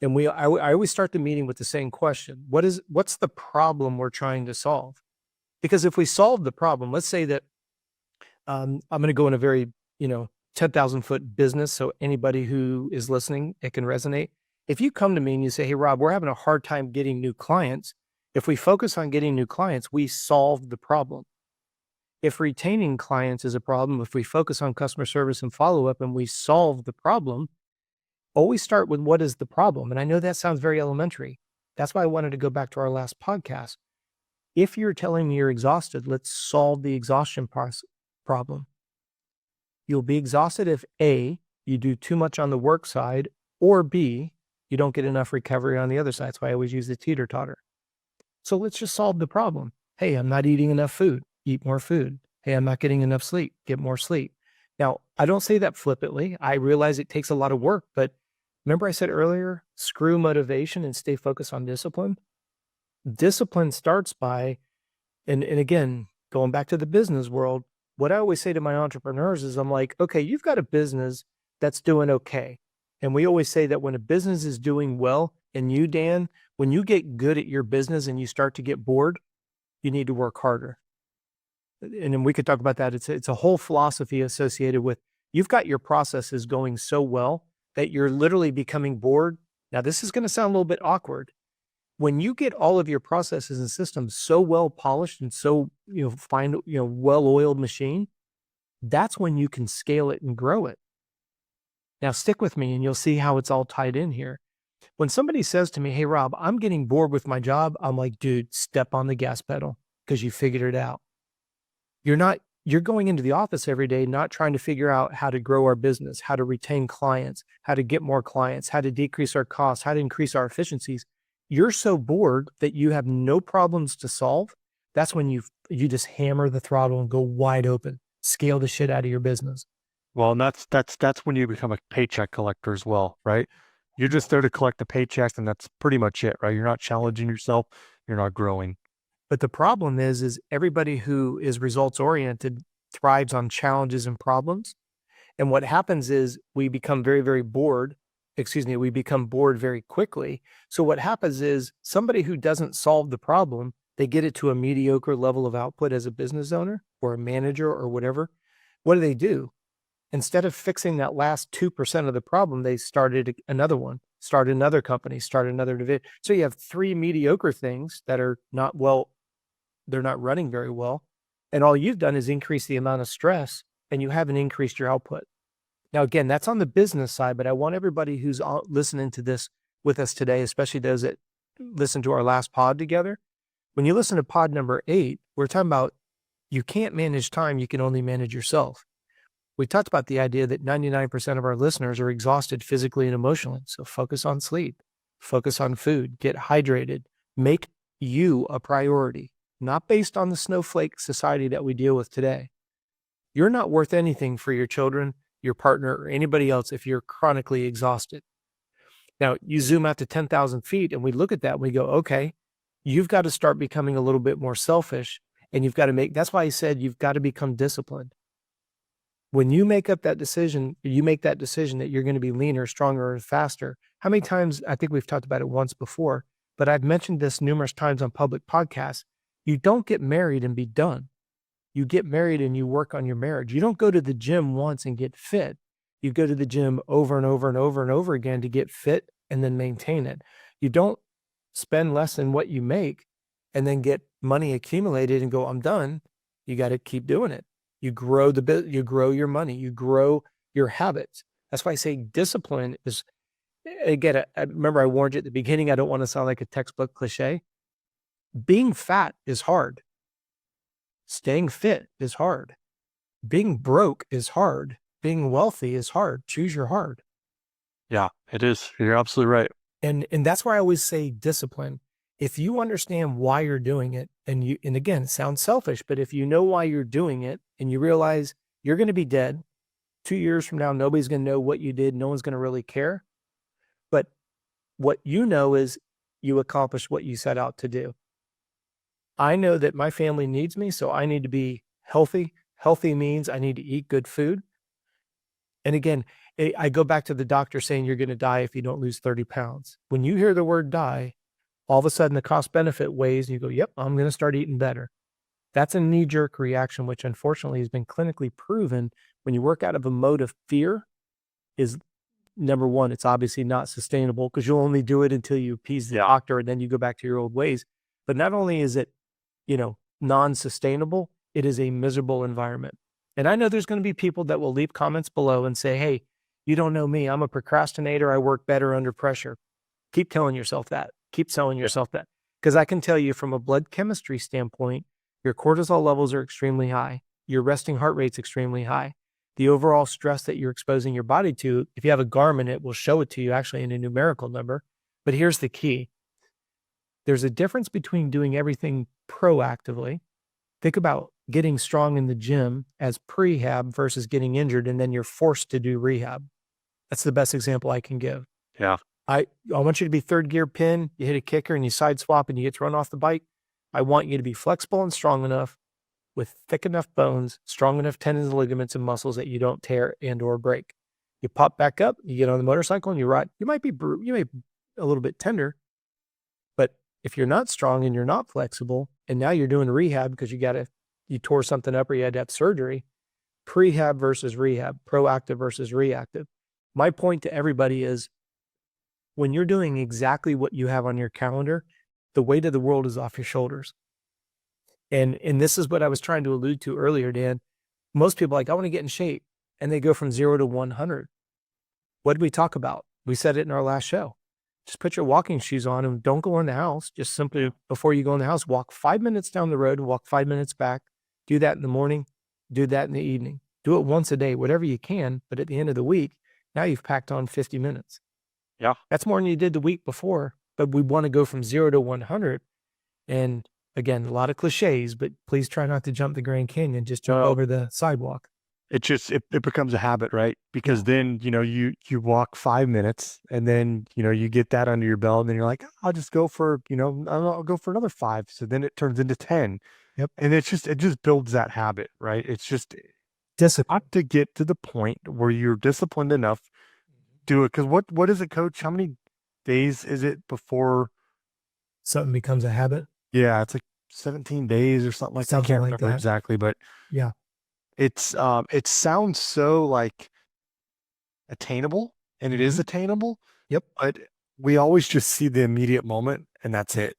and I always start the meeting with the same question: what's the problem we're trying to solve? Because if we solve the problem, let's say that I'm going to go in a very 10,000-foot business, so anybody who is listening, it can resonate. If you come to me and you say, hey, Rob, we're having a hard time getting new clients. If we focus on getting new clients, we solve the problem. If retaining clients is a problem, if we focus on customer service and follow-up and we solve the problem, always start with what is the problem. And I know that sounds very elementary. That's why I wanted to go back to our last podcast. If you're telling me you're exhausted, let's solve the exhaustion problem. You'll be exhausted if A, you do too much on the work side, or B, you don't get enough recovery on the other side. That's why I always use the teeter-totter. So let's just solve the problem. Hey, I'm not eating enough food. Eat more food. Hey, I'm not getting enough sleep. Get more sleep. Now, I don't say that flippantly. I realize it takes a lot of work, but remember I said earlier, screw motivation and stay focused on discipline? Discipline starts by, and again, going back to the business world, what I always say to my entrepreneurs is I'm like, okay, you've got a business that's doing okay. And we always say that when a business is doing well, and you, Dan, when you get good at your business and you start to get bored, you need to work harder. And then we could talk about that. It's a whole philosophy associated with, you've got your processes going so well that you're literally becoming bored. Now, this is going to sound a little bit awkward. When you get all of your processes and systems so well polished and so, fine, well-oiled machine, that's when you can scale it and grow it. Now, stick with me and you'll see how it's all tied in here. When somebody says to me, hey, Rob, I'm getting bored with my job, I'm like, dude, step on the gas pedal because you figured it out. You're going into the office every day, not trying to figure out how to grow our business, how to retain clients, how to get more clients, how to decrease our costs, how to increase our efficiencies. You're so bored that you have no problems to solve. That's when you just hammer the throttle and go wide open, scale the shit out of your business. Well, and that's when you become a paycheck collector as well, right? You're just there to collect the paychecks, and that's pretty much it, right? You're not challenging yourself. You're not growing. But the problem is everybody who is results oriented thrives on challenges and problems. And what happens is we become very, very bored. We become bored very quickly. So what happens is somebody who doesn't solve the problem, they get it to a mediocre level of output as a business owner or a manager or whatever. What do? Instead of fixing that last 2% of the problem, they started another one, started another company, started another division. So you have 3 mediocre things that are not well, they're not running very well. And all you've done is increase the amount of stress, and you haven't increased your output. Now, again, that's on the business side, but I want everybody who's listening to this with us today, especially those that listen to our last pod together. When you listen to pod number 8, we're talking about you can't manage time, you can only manage yourself. We talked about the idea that 99% of our listeners are exhausted physically and emotionally. So focus on sleep, focus on food, get hydrated, make you a priority, not based on the snowflake society that we deal with today. You're not worth anything for your children, your partner, or anybody else if you're chronically exhausted. Now, you zoom out to 10,000 feet and we look at that and we go, okay, you've got to start becoming a little bit more selfish, and you've got to that's why I said you've got to become disciplined. When you make that decision that you're going to be leaner, stronger, and faster. How many times, I think we've talked about it once before, but I've mentioned this numerous times on public podcasts. You don't get married and be done. You get married and you work on your marriage. You don't go to the gym once and get fit. You go to the gym over and over and over and over again to get fit and then maintain it. You don't spend less than what you make and then get money accumulated and go, I'm done. You got to keep doing it. You grow you grow your money, you grow your habits. That's why I say discipline is, again, I remember I warned you at the beginning, I don't want to sound like a textbook cliche. Being fat is hard. Staying fit is hard. Being broke is hard. Being wealthy is hard. Choose your hard. Yeah, it is. You're absolutely right. And that's why I always say discipline. If you understand why you're doing it, and again, it sounds selfish, but if you know why you're doing it and you realize you're going to be dead 2 years from now, nobody's going to know what you did. No one's going to really care. But what you know is you accomplished what you set out to do. I know that my family needs me, so I need to be healthy. Healthy means I need to eat good food. And again, I go back to the doctor saying you're going to die if you don't lose 30 pounds. When you hear the word die, all of a sudden the cost benefit weighs and you go, yep, I'm going to start eating better. That's a knee-jerk reaction, which unfortunately has been clinically proven when you work out of a mode of fear is, number one, it's obviously not sustainable because you'll only do it until you appease the doctor and then you go back to your old ways. But not only is it, non-sustainable, it is a miserable environment. And I know there's going to be people that will leave comments below and say, hey, you don't know me. I'm a procrastinator. I work better under pressure. Keep telling yourself that. Keep telling yourself that. Because I can tell you from a blood chemistry standpoint, your cortisol levels are extremely high. Your resting heart rate's extremely high. The overall stress that you're exposing your body to, if you have a Garmin, it will show it to you actually in a numerical number. But here's the key. There's a difference between doing everything proactively. Think about getting strong in the gym as prehab versus getting injured and then you're forced to do rehab. That's the best example I can give. Yeah. I want you to be third gear pin, you hit a kicker and you side swap and you get to run off the bike. I want you to be flexible and strong enough with thick enough bones, strong enough tendons, ligaments, and muscles that you don't tear and or break. You pop back up, you get on the motorcycle and you ride. You may be a little bit tender, but if you're not strong and you're not flexible, and now you're doing rehab because you tore something up or you had to have surgery, prehab versus rehab, proactive versus reactive. My point to everybody is when you're doing exactly what you have on your calendar, the weight of the world is off your shoulders. And this is what I was trying to allude to earlier, Dan. Most people are like, I want to get in shape. And they go from 0 to 100. What did we talk about? We said it in our last show. Just put your walking shoes on and don't go in the house. Just simply before you go in the house, walk 5 minutes down the road, walk 5 minutes back. Do that in the morning. Do that in the evening. Do it once a day, whatever you can. But at the end of the week, now you've packed on 50 minutes. Yeah. That's more than you did the week before. But we want to go from 0 to 100. And again, a lot of cliches, but please try not to jump the Grand Canyon. Just jump over the sidewalk. It becomes a habit, right? Because then, you walk 5 minutes and then, you get that under your belt and then you're like, I'll just go for, I'll go for another 5. So then it turns into 10. Yep. And it just builds that habit, right? It's just Discipline. got to get to the point where you're disciplined enough to do it. Because what is it, Coach? How many days is it before something becomes a habit? Yeah, it's like 17 days or something like that. I Something can't like remember that. exactly, but Yeah. it's it sounds so like attainable, and it is attainable. Yep. But we always just see the immediate moment, and that's it.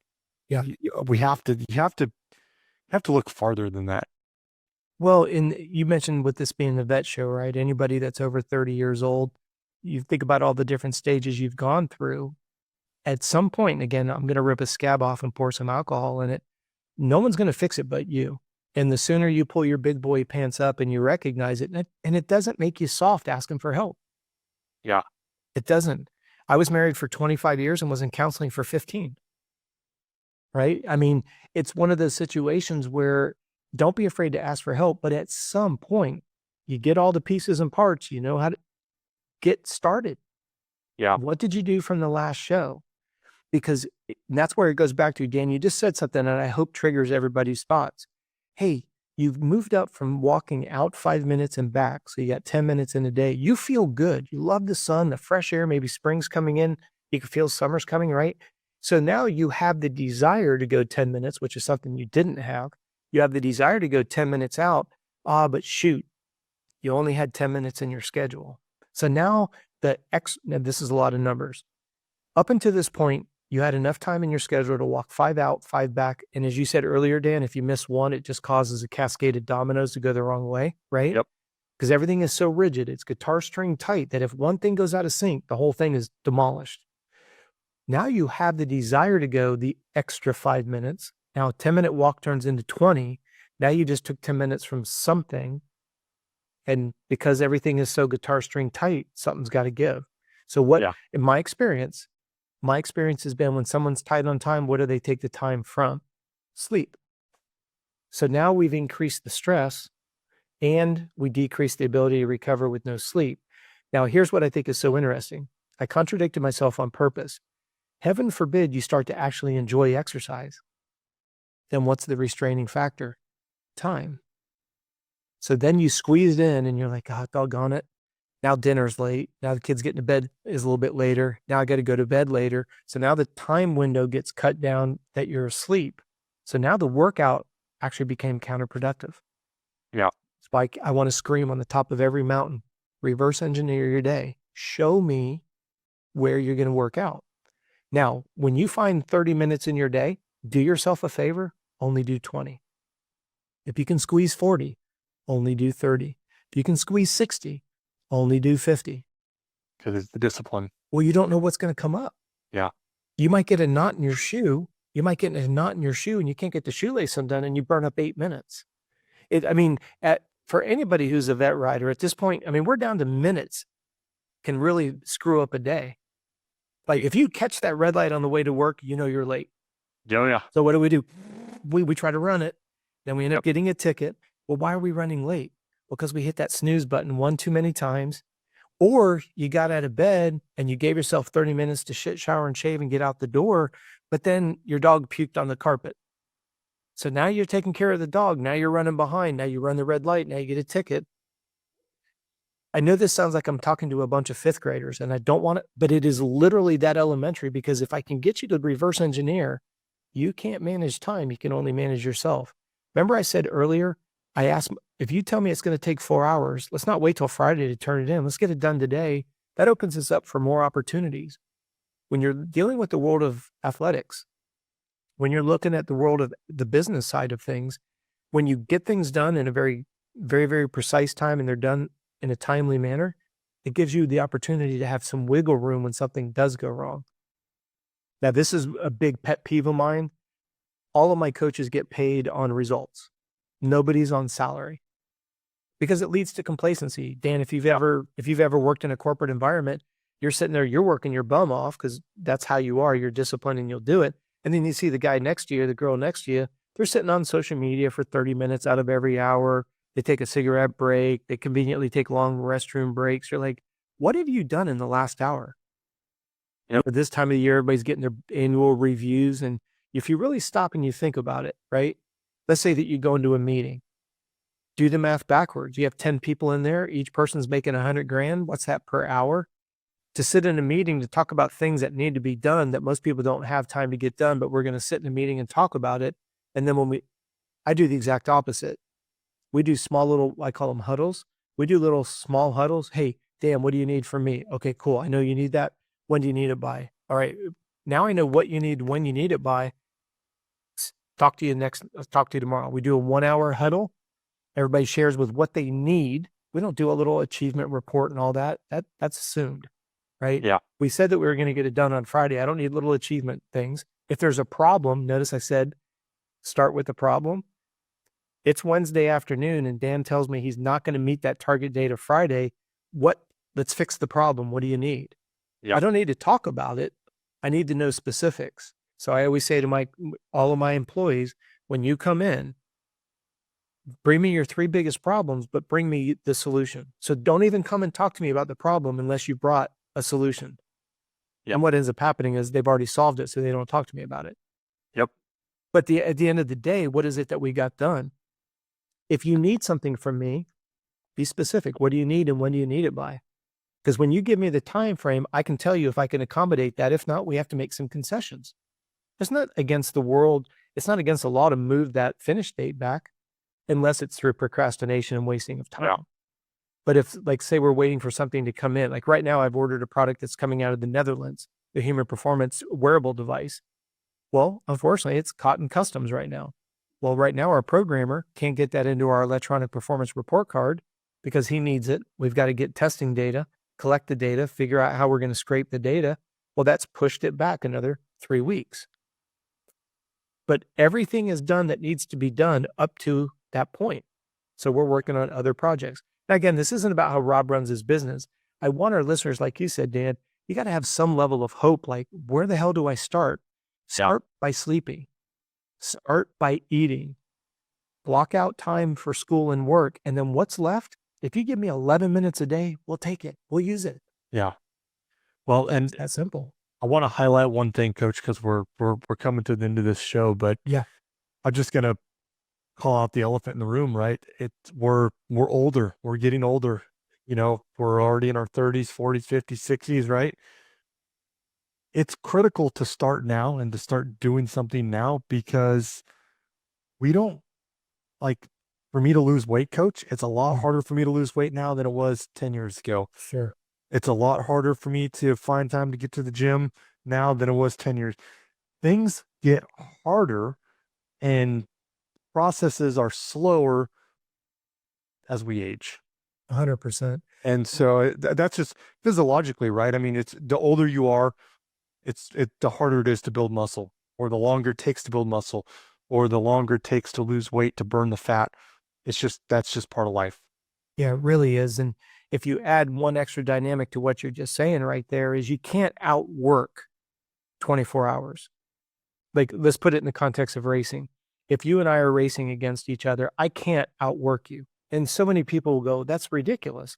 Yeah. You have to look farther than that. Well, you mentioned with this being the vet show, right? Anybody that's over 30 years old, you think about all the different stages you've gone through. At some point, and again, I'm going to rip a scab off and pour some alcohol in it. No one's going to fix it but you. And the sooner you pull your big boy pants up and you recognize it, and it doesn't make you soft asking for help. Yeah. It doesn't. I was married for 25 years and was in counseling for 15. Right? I mean, it's one of those situations where don't be afraid to ask for help, but at some point, you get all the pieces and parts, you know how to get started. Yeah. What did you do from the last show? Because that's where it goes back to, Dan, you just said something and I hope triggers everybody's thoughts. Hey, you've moved up from walking out 5 minutes and back. So you got 10 minutes in a day. You feel good. You love the sun, the fresh air, maybe spring's coming in. You can feel summer's coming, right? So now you have the desire to go 10 minutes, which is something you didn't have. You have the desire to go 10 minutes out. But shoot, you only had 10 minutes in your schedule. So now now this is a lot of numbers. Up until this point, you had enough time in your schedule to walk 5 out, 5 back. And as you said earlier, Dan, if you miss one, it just causes a cascade of dominoes to go the wrong way, right? Yep. Because everything is so rigid. It's guitar string tight that if one thing goes out of sync, the whole thing is demolished. Now you have the desire to go the extra 5 minutes. Now a 10-minute walk turns into 20. Now you just took 10 minutes from something. And because everything is so guitar string tight, something's got to give. So in my experience has been when someone's tight on time, what do they take the time from? Sleep. So now we've increased the stress and we decreased the ability to recover with no sleep. Now, here's what I think is so interesting. I contradicted myself on purpose. Heaven forbid you start to actually enjoy exercise. Then what's the restraining factor? Time. So then you squeezed in and you're like, God, doggone it. Now dinner's late. Now the kid's getting to bed is a little bit later. Now I got to go to bed later. So now the time window gets cut down that you're asleep. So now the workout actually became counterproductive. Yeah. It's like I want to scream on the top of every mountain, reverse engineer your day. Show me where you're going to work out. Now, when you find 30 minutes in your day, do yourself a favor, only do 20. If you can squeeze 40, only do 30. If you can squeeze 60, only do 50. Because it's the discipline. Well, you don't know what's going to come up. Yeah. You might get a knot in your shoe. You might get a knot in your shoe and you can't get the shoelace undone and you burn up 8 minutes. For anybody who's a vet rider at this point, we're down to minutes can really screw up a day. Like if you catch that red light on the way to work, you know you're late. Oh, yeah. So what do? We try to run it. Then we end up getting a ticket. Well, why are we running late? Because we hit that snooze button one too many times. Or you got out of bed and you gave yourself 30 minutes to shit, shower, and shave and get out the door. But then your dog puked on the carpet. So now you're taking care of the dog. Now you're running behind. Now you run the red light. Now you get a ticket. I know this sounds like I'm talking to a bunch of fifth graders and I don't want it, but it is literally that elementary, because if I can get you to reverse engineer, you can't manage time. You can only manage yourself. Remember I said earlier, I asked, if you tell me it's going to take 4 hours, let's not wait till Friday to turn it in. Let's get it done today. That opens us up for more opportunities. When you're dealing with the world of athletics, when you're looking at the world of the business side of things, when you get things done in a very, very, very precise time and they're done in a timely manner, it gives you the opportunity to have some wiggle room when something does go wrong. Now, this is a big pet peeve of mine. All of my coaches get paid on results. Nobody's on salary, because it leads to complacency. Dan, if you've ever worked in a corporate environment, you're sitting there, you're working your bum off because that's how you are. You're disciplined and you'll do it. And then you see the guy next to you, the girl next to you, they're sitting on social media for 30 minutes out of every hour. They take a cigarette break. They conveniently take long restroom breaks. You're like, what have you done in the last hour? Yep. At this time of the year, everybody's getting their annual reviews. And if you really stop and you think about it, right? Let's say that you go into a meeting, do the math backwards. You have 10 people in there. Each person's making 100 grand. What's that per hour? To sit in a meeting to talk about things that need to be done that most people don't have time to get done, but we're going to sit in a meeting and talk about it. And then I do the exact opposite. We do small little, I call them huddles. We do little small huddles. Hey, Dan, what do you need from me? Okay, cool. I know you need that. When do you need it by? All right. Now I know what you need, when you need it by. Talk to you tomorrow. We do a 1 hour huddle. Everybody shares with what they need. We don't do a little achievement report and all that. That's assumed, right? Yeah. We said that we were going to get it done on Friday. I don't need little achievement things. If there's a problem, notice I said, start with the problem. It's Wednesday afternoon and Dan tells me he's not going to meet that target date of Friday. Let's fix the problem. What do you need? Yeah. I don't need to talk about it. I need to know specifics. So I always say to all of my employees, when you come in, bring me your 3 biggest problems, but bring me the solution. So don't even come and talk to me about the problem unless you brought a solution. Yep. And what ends up happening is they've already solved it, so they don't talk to me about it. Yep. But at the end of the day, what is it that we got done? If you need something from me, be specific. What do you need and when do you need it by? Because when you give me the time frame, I can tell you if I can accommodate that. If not, we have to make some concessions. It's not against the world. It's not against the law to move that finish date back unless it's through procrastination and wasting of time. Yeah. But if, like, say we're waiting for something to come in, like right now I've ordered a product that's coming out of the Netherlands, the human performance wearable device. Well, unfortunately, it's caught in customs right now. Well, right now our programmer can't get that into our electronic performance report card because he needs it. We've got to get testing data, collect the data, figure out how we're going to scrape the data. Well, that's pushed it back another 3 weeks. But everything is done that needs to be done up to that point. So we're working on other projects. Now, again, this isn't about how Robb runs his business. I want our listeners, like you said, Dan, you got to have some level of hope. Like, where the hell do I start? Start by sleeping. Start by eating. Block out time for school and work. And then what's left? If you give me 11 minutes a day, we'll take it. We'll use it. Yeah. Well, and It's that simple. I want to highlight one thing, Coach, because we're coming to the end of this show, but Yeah. I'm just gonna call out the elephant in the room, right? We're older. We're getting older. You know, we're already in our 30s, 40s, 50s, 60s, right? It's critical to start now and to start doing something now, because we don't, like, for me to lose weight, Coach, it's a lot harder for me to lose weight now than it was 10 years ago. Sure. It's a lot harder for me to find time to get to the gym now than it was 10 years. Things get harder and processes are slower as we age. 100%. And so that's just physiologically, right? I mean, it's the older you are, the harder it is to build muscle, or the longer it takes to build muscle, or the longer it takes to lose weight, to burn the fat. That's just part of life. Yeah, it really is. And if you add one extra dynamic to what you're just saying right there, is you can't outwork 24 hours. Like, let's put it in the context of racing. If you and I are racing against each other, I can't outwork you. And so many people will go, that's ridiculous.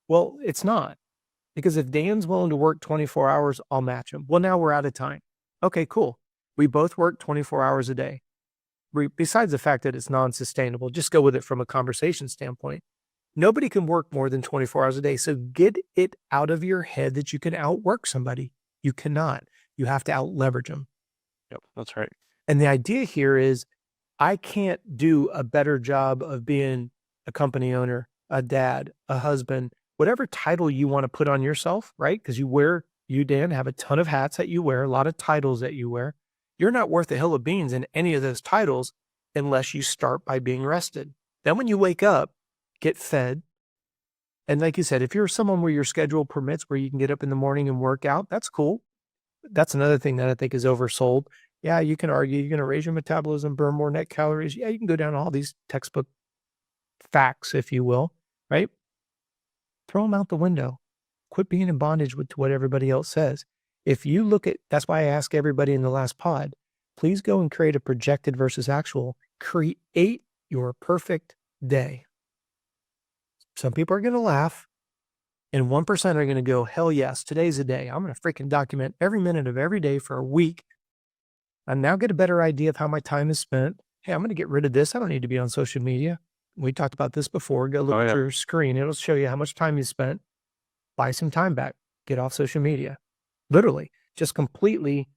Well, it's not. Because if Dan's willing to work 24 hours, I'll match him. Well, now we're out of time. Okay, cool. We both work 24 hours a day. Besides the fact that it's non-sustainable, just go with it from a conversation standpoint. Nobody can work more than 24 hours a day. So get it out of your head that you can outwork somebody. You cannot. You have to out leverage them. Yep, that's right. And the idea here is I can't do a better job of being a company owner, a dad, a husband, whatever title you want to put on yourself, right? Because you, Dan, have a ton of hats that you wear, a lot of titles that you wear. You're not worth a hill of beans in any of those titles unless you start by being rested. Then when you wake up, get fed. And like you said, if you're someone where your schedule permits where you can get up in the morning and work out, that's cool. That's another thing that I think is oversold. Yeah, you can argue you're going to raise your metabolism, burn more net calories. Yeah, you can go down all these textbook facts, if you will, right? Throw them out the window. Quit being in bondage to what everybody else says. If you look at, that's why I ask everybody in the last pod, please go and create a projected versus actual. Create your perfect day. Some people are going to laugh, and 1% are going to go, hell yes, today's a day. I'm going to freaking document every minute of every day for a week. I now get a better idea of how my time is spent. Hey, I'm going to get rid of this. I don't need to be on social media. We talked about this before. Go look at your screen. It'll show you how much time you spent. Buy some time back. Get off social media. Literally, just completely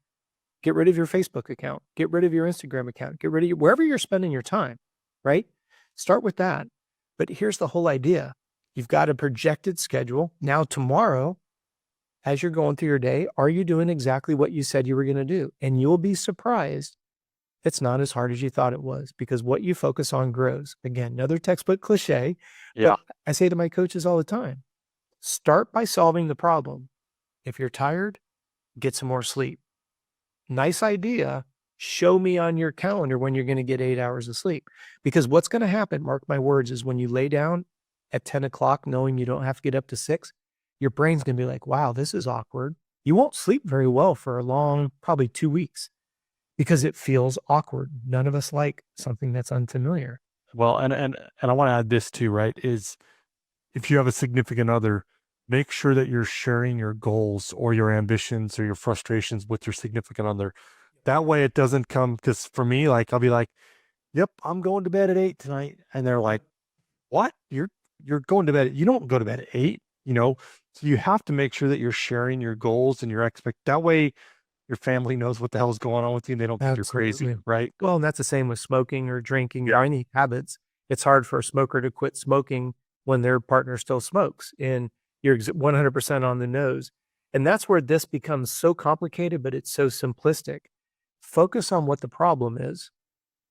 get rid of your Facebook account. Get rid of your Instagram account. Get rid of wherever you're spending your time, right? Start with that. But here's the whole idea. You've got a projected schedule. Now tomorrow, as you're going through your day, are you doing exactly what you said you were going to do? And you'll be surprised it's not as hard as you thought it was, because what you focus on grows. Again, another textbook cliche. Yeah. I say to my coaches all the time, start by solving the problem. If you're tired, get some more sleep. Nice idea. Show me on your calendar when you're going to get 8 hours of sleep. Because what's going to happen, mark my words, is when you lay down at 10 o'clock knowing you don't have to get up to 6, your brain's going to be like, wow, this is awkward. You won't sleep very well for a long, probably 2 weeks, because it feels awkward. None of us like something that's unfamiliar. Well, and I want to add this too, right? Is if you have a significant other, make sure that you're sharing your goals or your ambitions or your frustrations with your significant other. That way it doesn't come, because for me, like I'll be like, yep, I'm going to bed at 8 tonight. And they're like, what? You're going to bed. You don't go to bed at 8, So you have to make sure that you're sharing your goals and your that way your family knows what the hell's going on with you and they don't think you're crazy, right? Well, and that's the same with smoking or drinking or any habits. It's hard for a smoker to quit smoking when their partner still smokes, and you're 100% on the nose. And that's where this becomes so complicated, but it's so simplistic. Focus on what the problem is.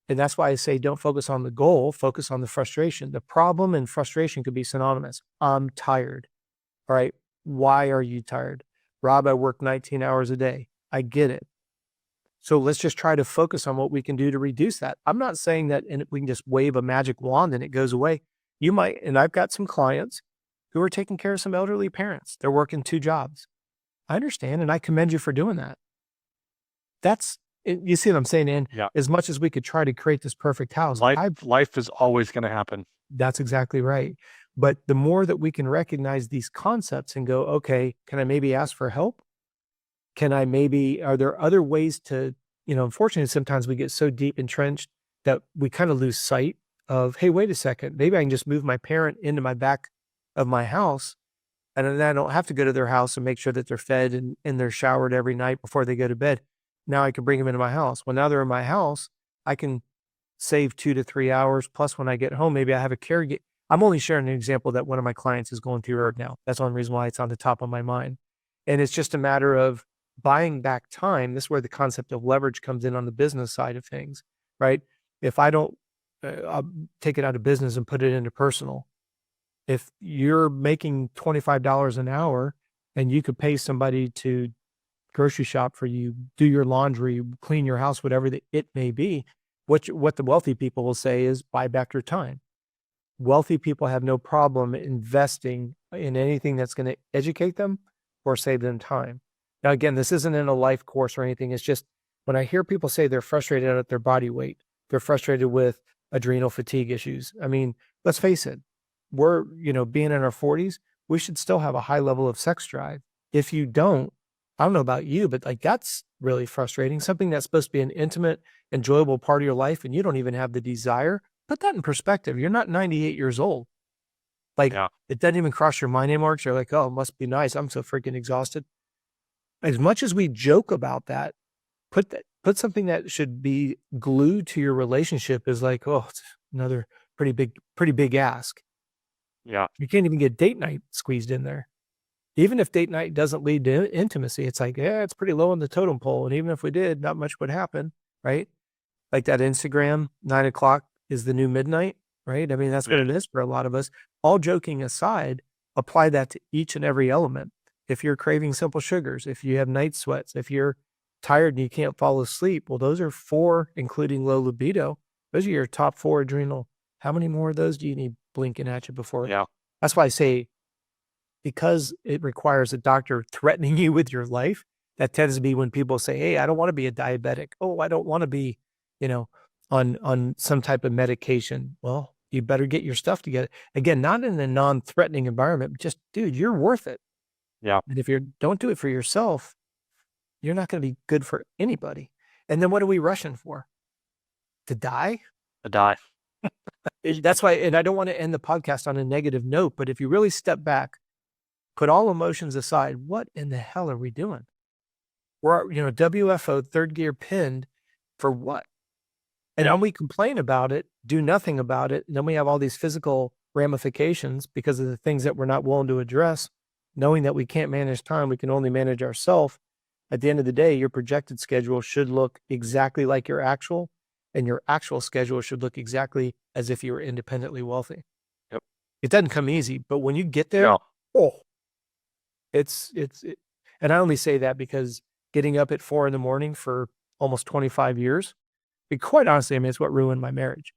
And that's why I say don't focus on the goal, focus on the frustration. The problem and frustration could be synonymous. I'm tired. All right. Why are you tired? Rob, I work 19 hours a day. I get it. So let's just try to focus on what we can do to reduce that. I'm not saying that we can just wave a magic wand and it goes away. You might, and I've got some clients who are taking care of some elderly parents. They're working 2 jobs. I understand, and I commend you for doing that. You see what I'm saying, Ann? Yeah. As much as we could try to create this perfect house, life is always going to happen. That's exactly right. But the more that we can recognize these concepts and go, okay, can I maybe ask for help? Are there other ways to, unfortunately, sometimes we get so deep entrenched that we kind of lose sight of, hey, wait a second, maybe I can just move my parent into my back of my house, and then I don't have to go to their house and make sure that they're fed and they're showered every night before they go to bed. Now I can bring them into my house. Well, now they're in my house, I can save 2 to 3 hours. Plus, when I get home, maybe I have a caregiver. I'm only sharing an example that one of my clients is going through right now. That's one reason why it's on the top of my mind. And it's just a matter of buying back time. This is where the concept of leverage comes in on the business side of things, right? If I don't, I'll take it out of business and put it into personal. If you're making $25 an hour and you could pay somebody to grocery shop for you, do your laundry, clean your house, whatever it may be, what the wealthy people will say is buy back your time. Wealthy people have no problem investing in anything that's going to educate them or save them time. Now, again, this isn't in a life course or anything. It's just when I hear people say they're frustrated at their body weight, they're frustrated with adrenal fatigue issues. I mean, let's face it, we're, being in our 40s, we should still have a high level of sex drive. If you don't, I don't know about you, but that's really frustrating. Something that's supposed to be an intimate, enjoyable part of your life, and you don't even have the desire. Put that in perspective. You're not 98 years old. Like Yeah. it doesn't even cross your mind anymore. 'Cause you're like, oh, it must be nice. I'm so freaking exhausted. As much as we joke about that, put something that should be glued to your relationship is like, oh, it's another pretty big ask. Yeah. You can't even get date night squeezed in there. Even if date night doesn't lead to intimacy, it's like, yeah, it's pretty low on the totem pole. And even if we did, not much would happen, right? Like that Instagram, 9 o'clock is the new midnight, right? I mean, that's what it is for a lot of us. All joking aside, apply that to each and every element. If you're craving simple sugars, if you have night sweats, if you're tired and you can't fall asleep, well, those are 4, including low libido. Those are your top 4 adrenal. How many more of those do you need blinking at you before? Yeah. That's why I say, because it requires a doctor threatening you with your life, that tends to be when people say, hey, I don't want to be a diabetic. Oh, I don't want to be, on some type of medication. Well, you better get your stuff together. Again, not in a non-threatening environment, but just, dude, you're worth it. Yeah. And if you don't do it for yourself, you're not going to be good for anybody. And then what are we rushing for? To die? A die. That's why, and I don't want to end the podcast on a negative note, but if you really step back, put all emotions aside, what in the hell are we doing? We're, WFO, third gear pinned for what? And then we complain about it, do nothing about it. And then we have all these physical ramifications because of the things that we're not willing to address, knowing that we can't manage time. We can only manage ourselves. At the end of the day, your projected schedule should look exactly like your actual, and your actual schedule should look exactly as if you were independently wealthy. Yep. It doesn't come easy, but when you get there, No. and I only say that because getting up at 4 a.m. for almost 25 years, quite honestly, I mean, it's what ruined my marriage.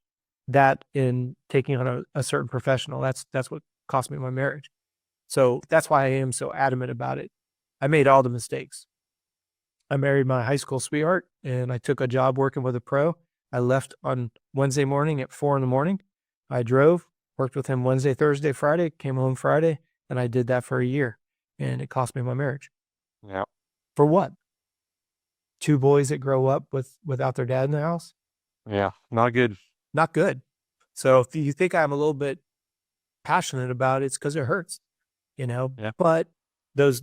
That in taking on a certain professional, that's what cost me my marriage. So that's why I am so adamant about it. I made all the mistakes. I married my high school sweetheart and I took a job working with a pro. I left on Wednesday morning at 4 a.m. I drove, worked with him Wednesday, Thursday, Friday, came home Friday, and I did that for a year. And it cost me my marriage. Yeah. For what? 2 boys that grow up without their dad in the house? Yeah. Not good. Not good. So if you think I'm a little bit passionate about it, it's because it hurts, Yeah. But those,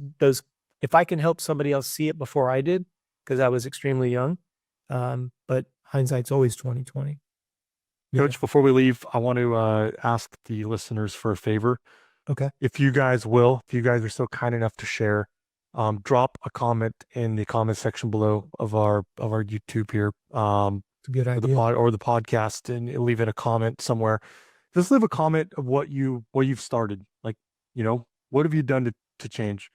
if I can help somebody else see it before I did, because I was extremely young, but hindsight's always 20/20. Coach, before we leave, I want to ask the listeners for a favor. Okay. If you guys are so kind enough to share, drop a comment in the comment section below of our YouTube here, It's a good or idea. the podcast, and leave it a comment somewhere. Just leave a comment of what you've started. Like, what have you done to change?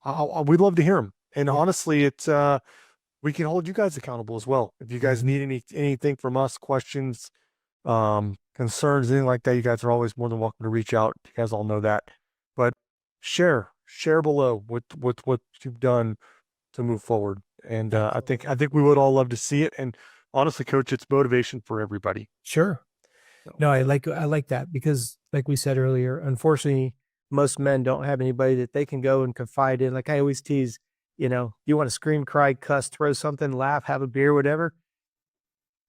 We'd love to hear them. And honestly, it's we can hold you guys accountable as well. If you guys need anything from us, questions, concerns, anything like that, you guys are always more than welcome to reach out. You guys all know that. But share below what you've done to move forward. And I think we would all love to see it. And honestly, Coach, it's motivation for everybody. Sure. No, I like that because, like we said earlier, unfortunately, most men don't have anybody that they can go and confide in. Like I always tease, you want to scream, cry, cuss, throw something, laugh, have a beer, whatever.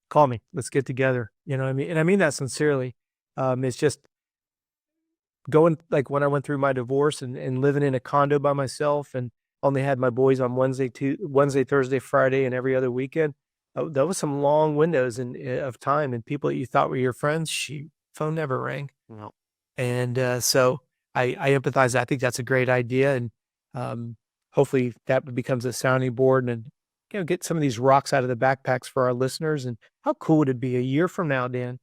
Call me. Let's get together. You know what I mean? And I mean that sincerely. It's just going, like when I went through my divorce and living in a condo by myself and only had my boys on Wednesday, Thursday, Friday, and every other weekend. That was some long windows of time, and people that you thought were your friends, phone never rang. No. And so I empathize. I think that's a great idea, and hopefully that becomes a sounding board, and get some of these rocks out of the backpacks for our listeners. And how cool would it be a year from now, Dan?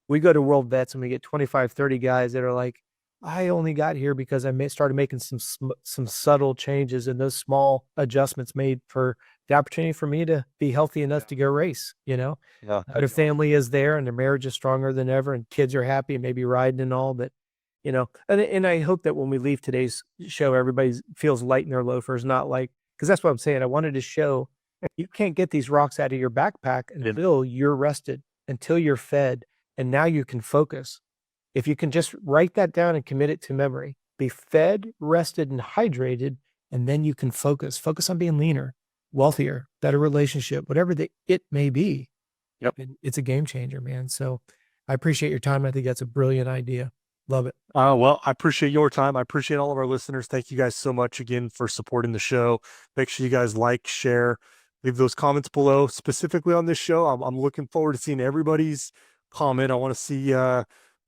We go to World Vets and we get 25, 30 guys that are like, I only got here because I started making some subtle changes, and those small adjustments made for the opportunity for me to be healthy enough to go race, Yeah. Their family is there and their marriage is stronger than ever and kids are happy and maybe riding and all, but and I hope that when we leave today's show, everybody feels light in their loafers, not like, because that's what I'm saying. I wanted to show you can't get these rocks out of your backpack until you're rested, until you're fed, and now you can focus. If you can just write that down and commit it to memory, be fed, rested, and hydrated, and then you can focus on being leaner, wealthier, better relationship, whatever it may be. Yep. It's a game changer, man. So I appreciate your time. I think that's a brilliant idea. Love it. Well, I appreciate your time. I appreciate all of our listeners. Thank you guys so much again for supporting the show. Make sure you guys like, share, leave those comments below. Specifically on this show, I'm looking forward to seeing everybody's comment. I want to see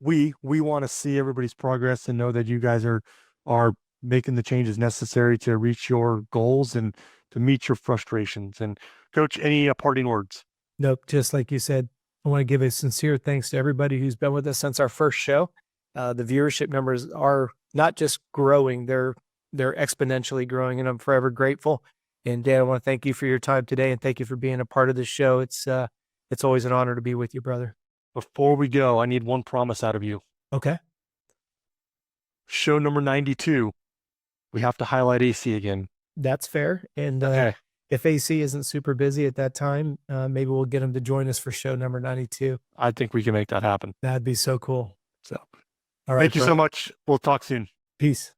we want to see everybody's progress and know that you guys are making the changes necessary to reach your goals and to meet your frustrations. And Coach, any parting words? Nope. Just like you said, I want to give a sincere thanks to everybody who's been with us since our first show. The viewership numbers are not just growing, they're exponentially growing, and I'm forever grateful. And Dan, I want to thank you for your time today, and thank you for being a part of the show. It's always an honor to be with you, brother. Before we go, I need one promise out of you. Okay. Show number 92. We have to highlight AC again. That's fair. And Okay. if AC isn't super busy at that time, maybe we'll get him to join us for show number 92. I think we can make that happen. That'd be so cool. So All right. thank you so much. We'll talk soon. Peace.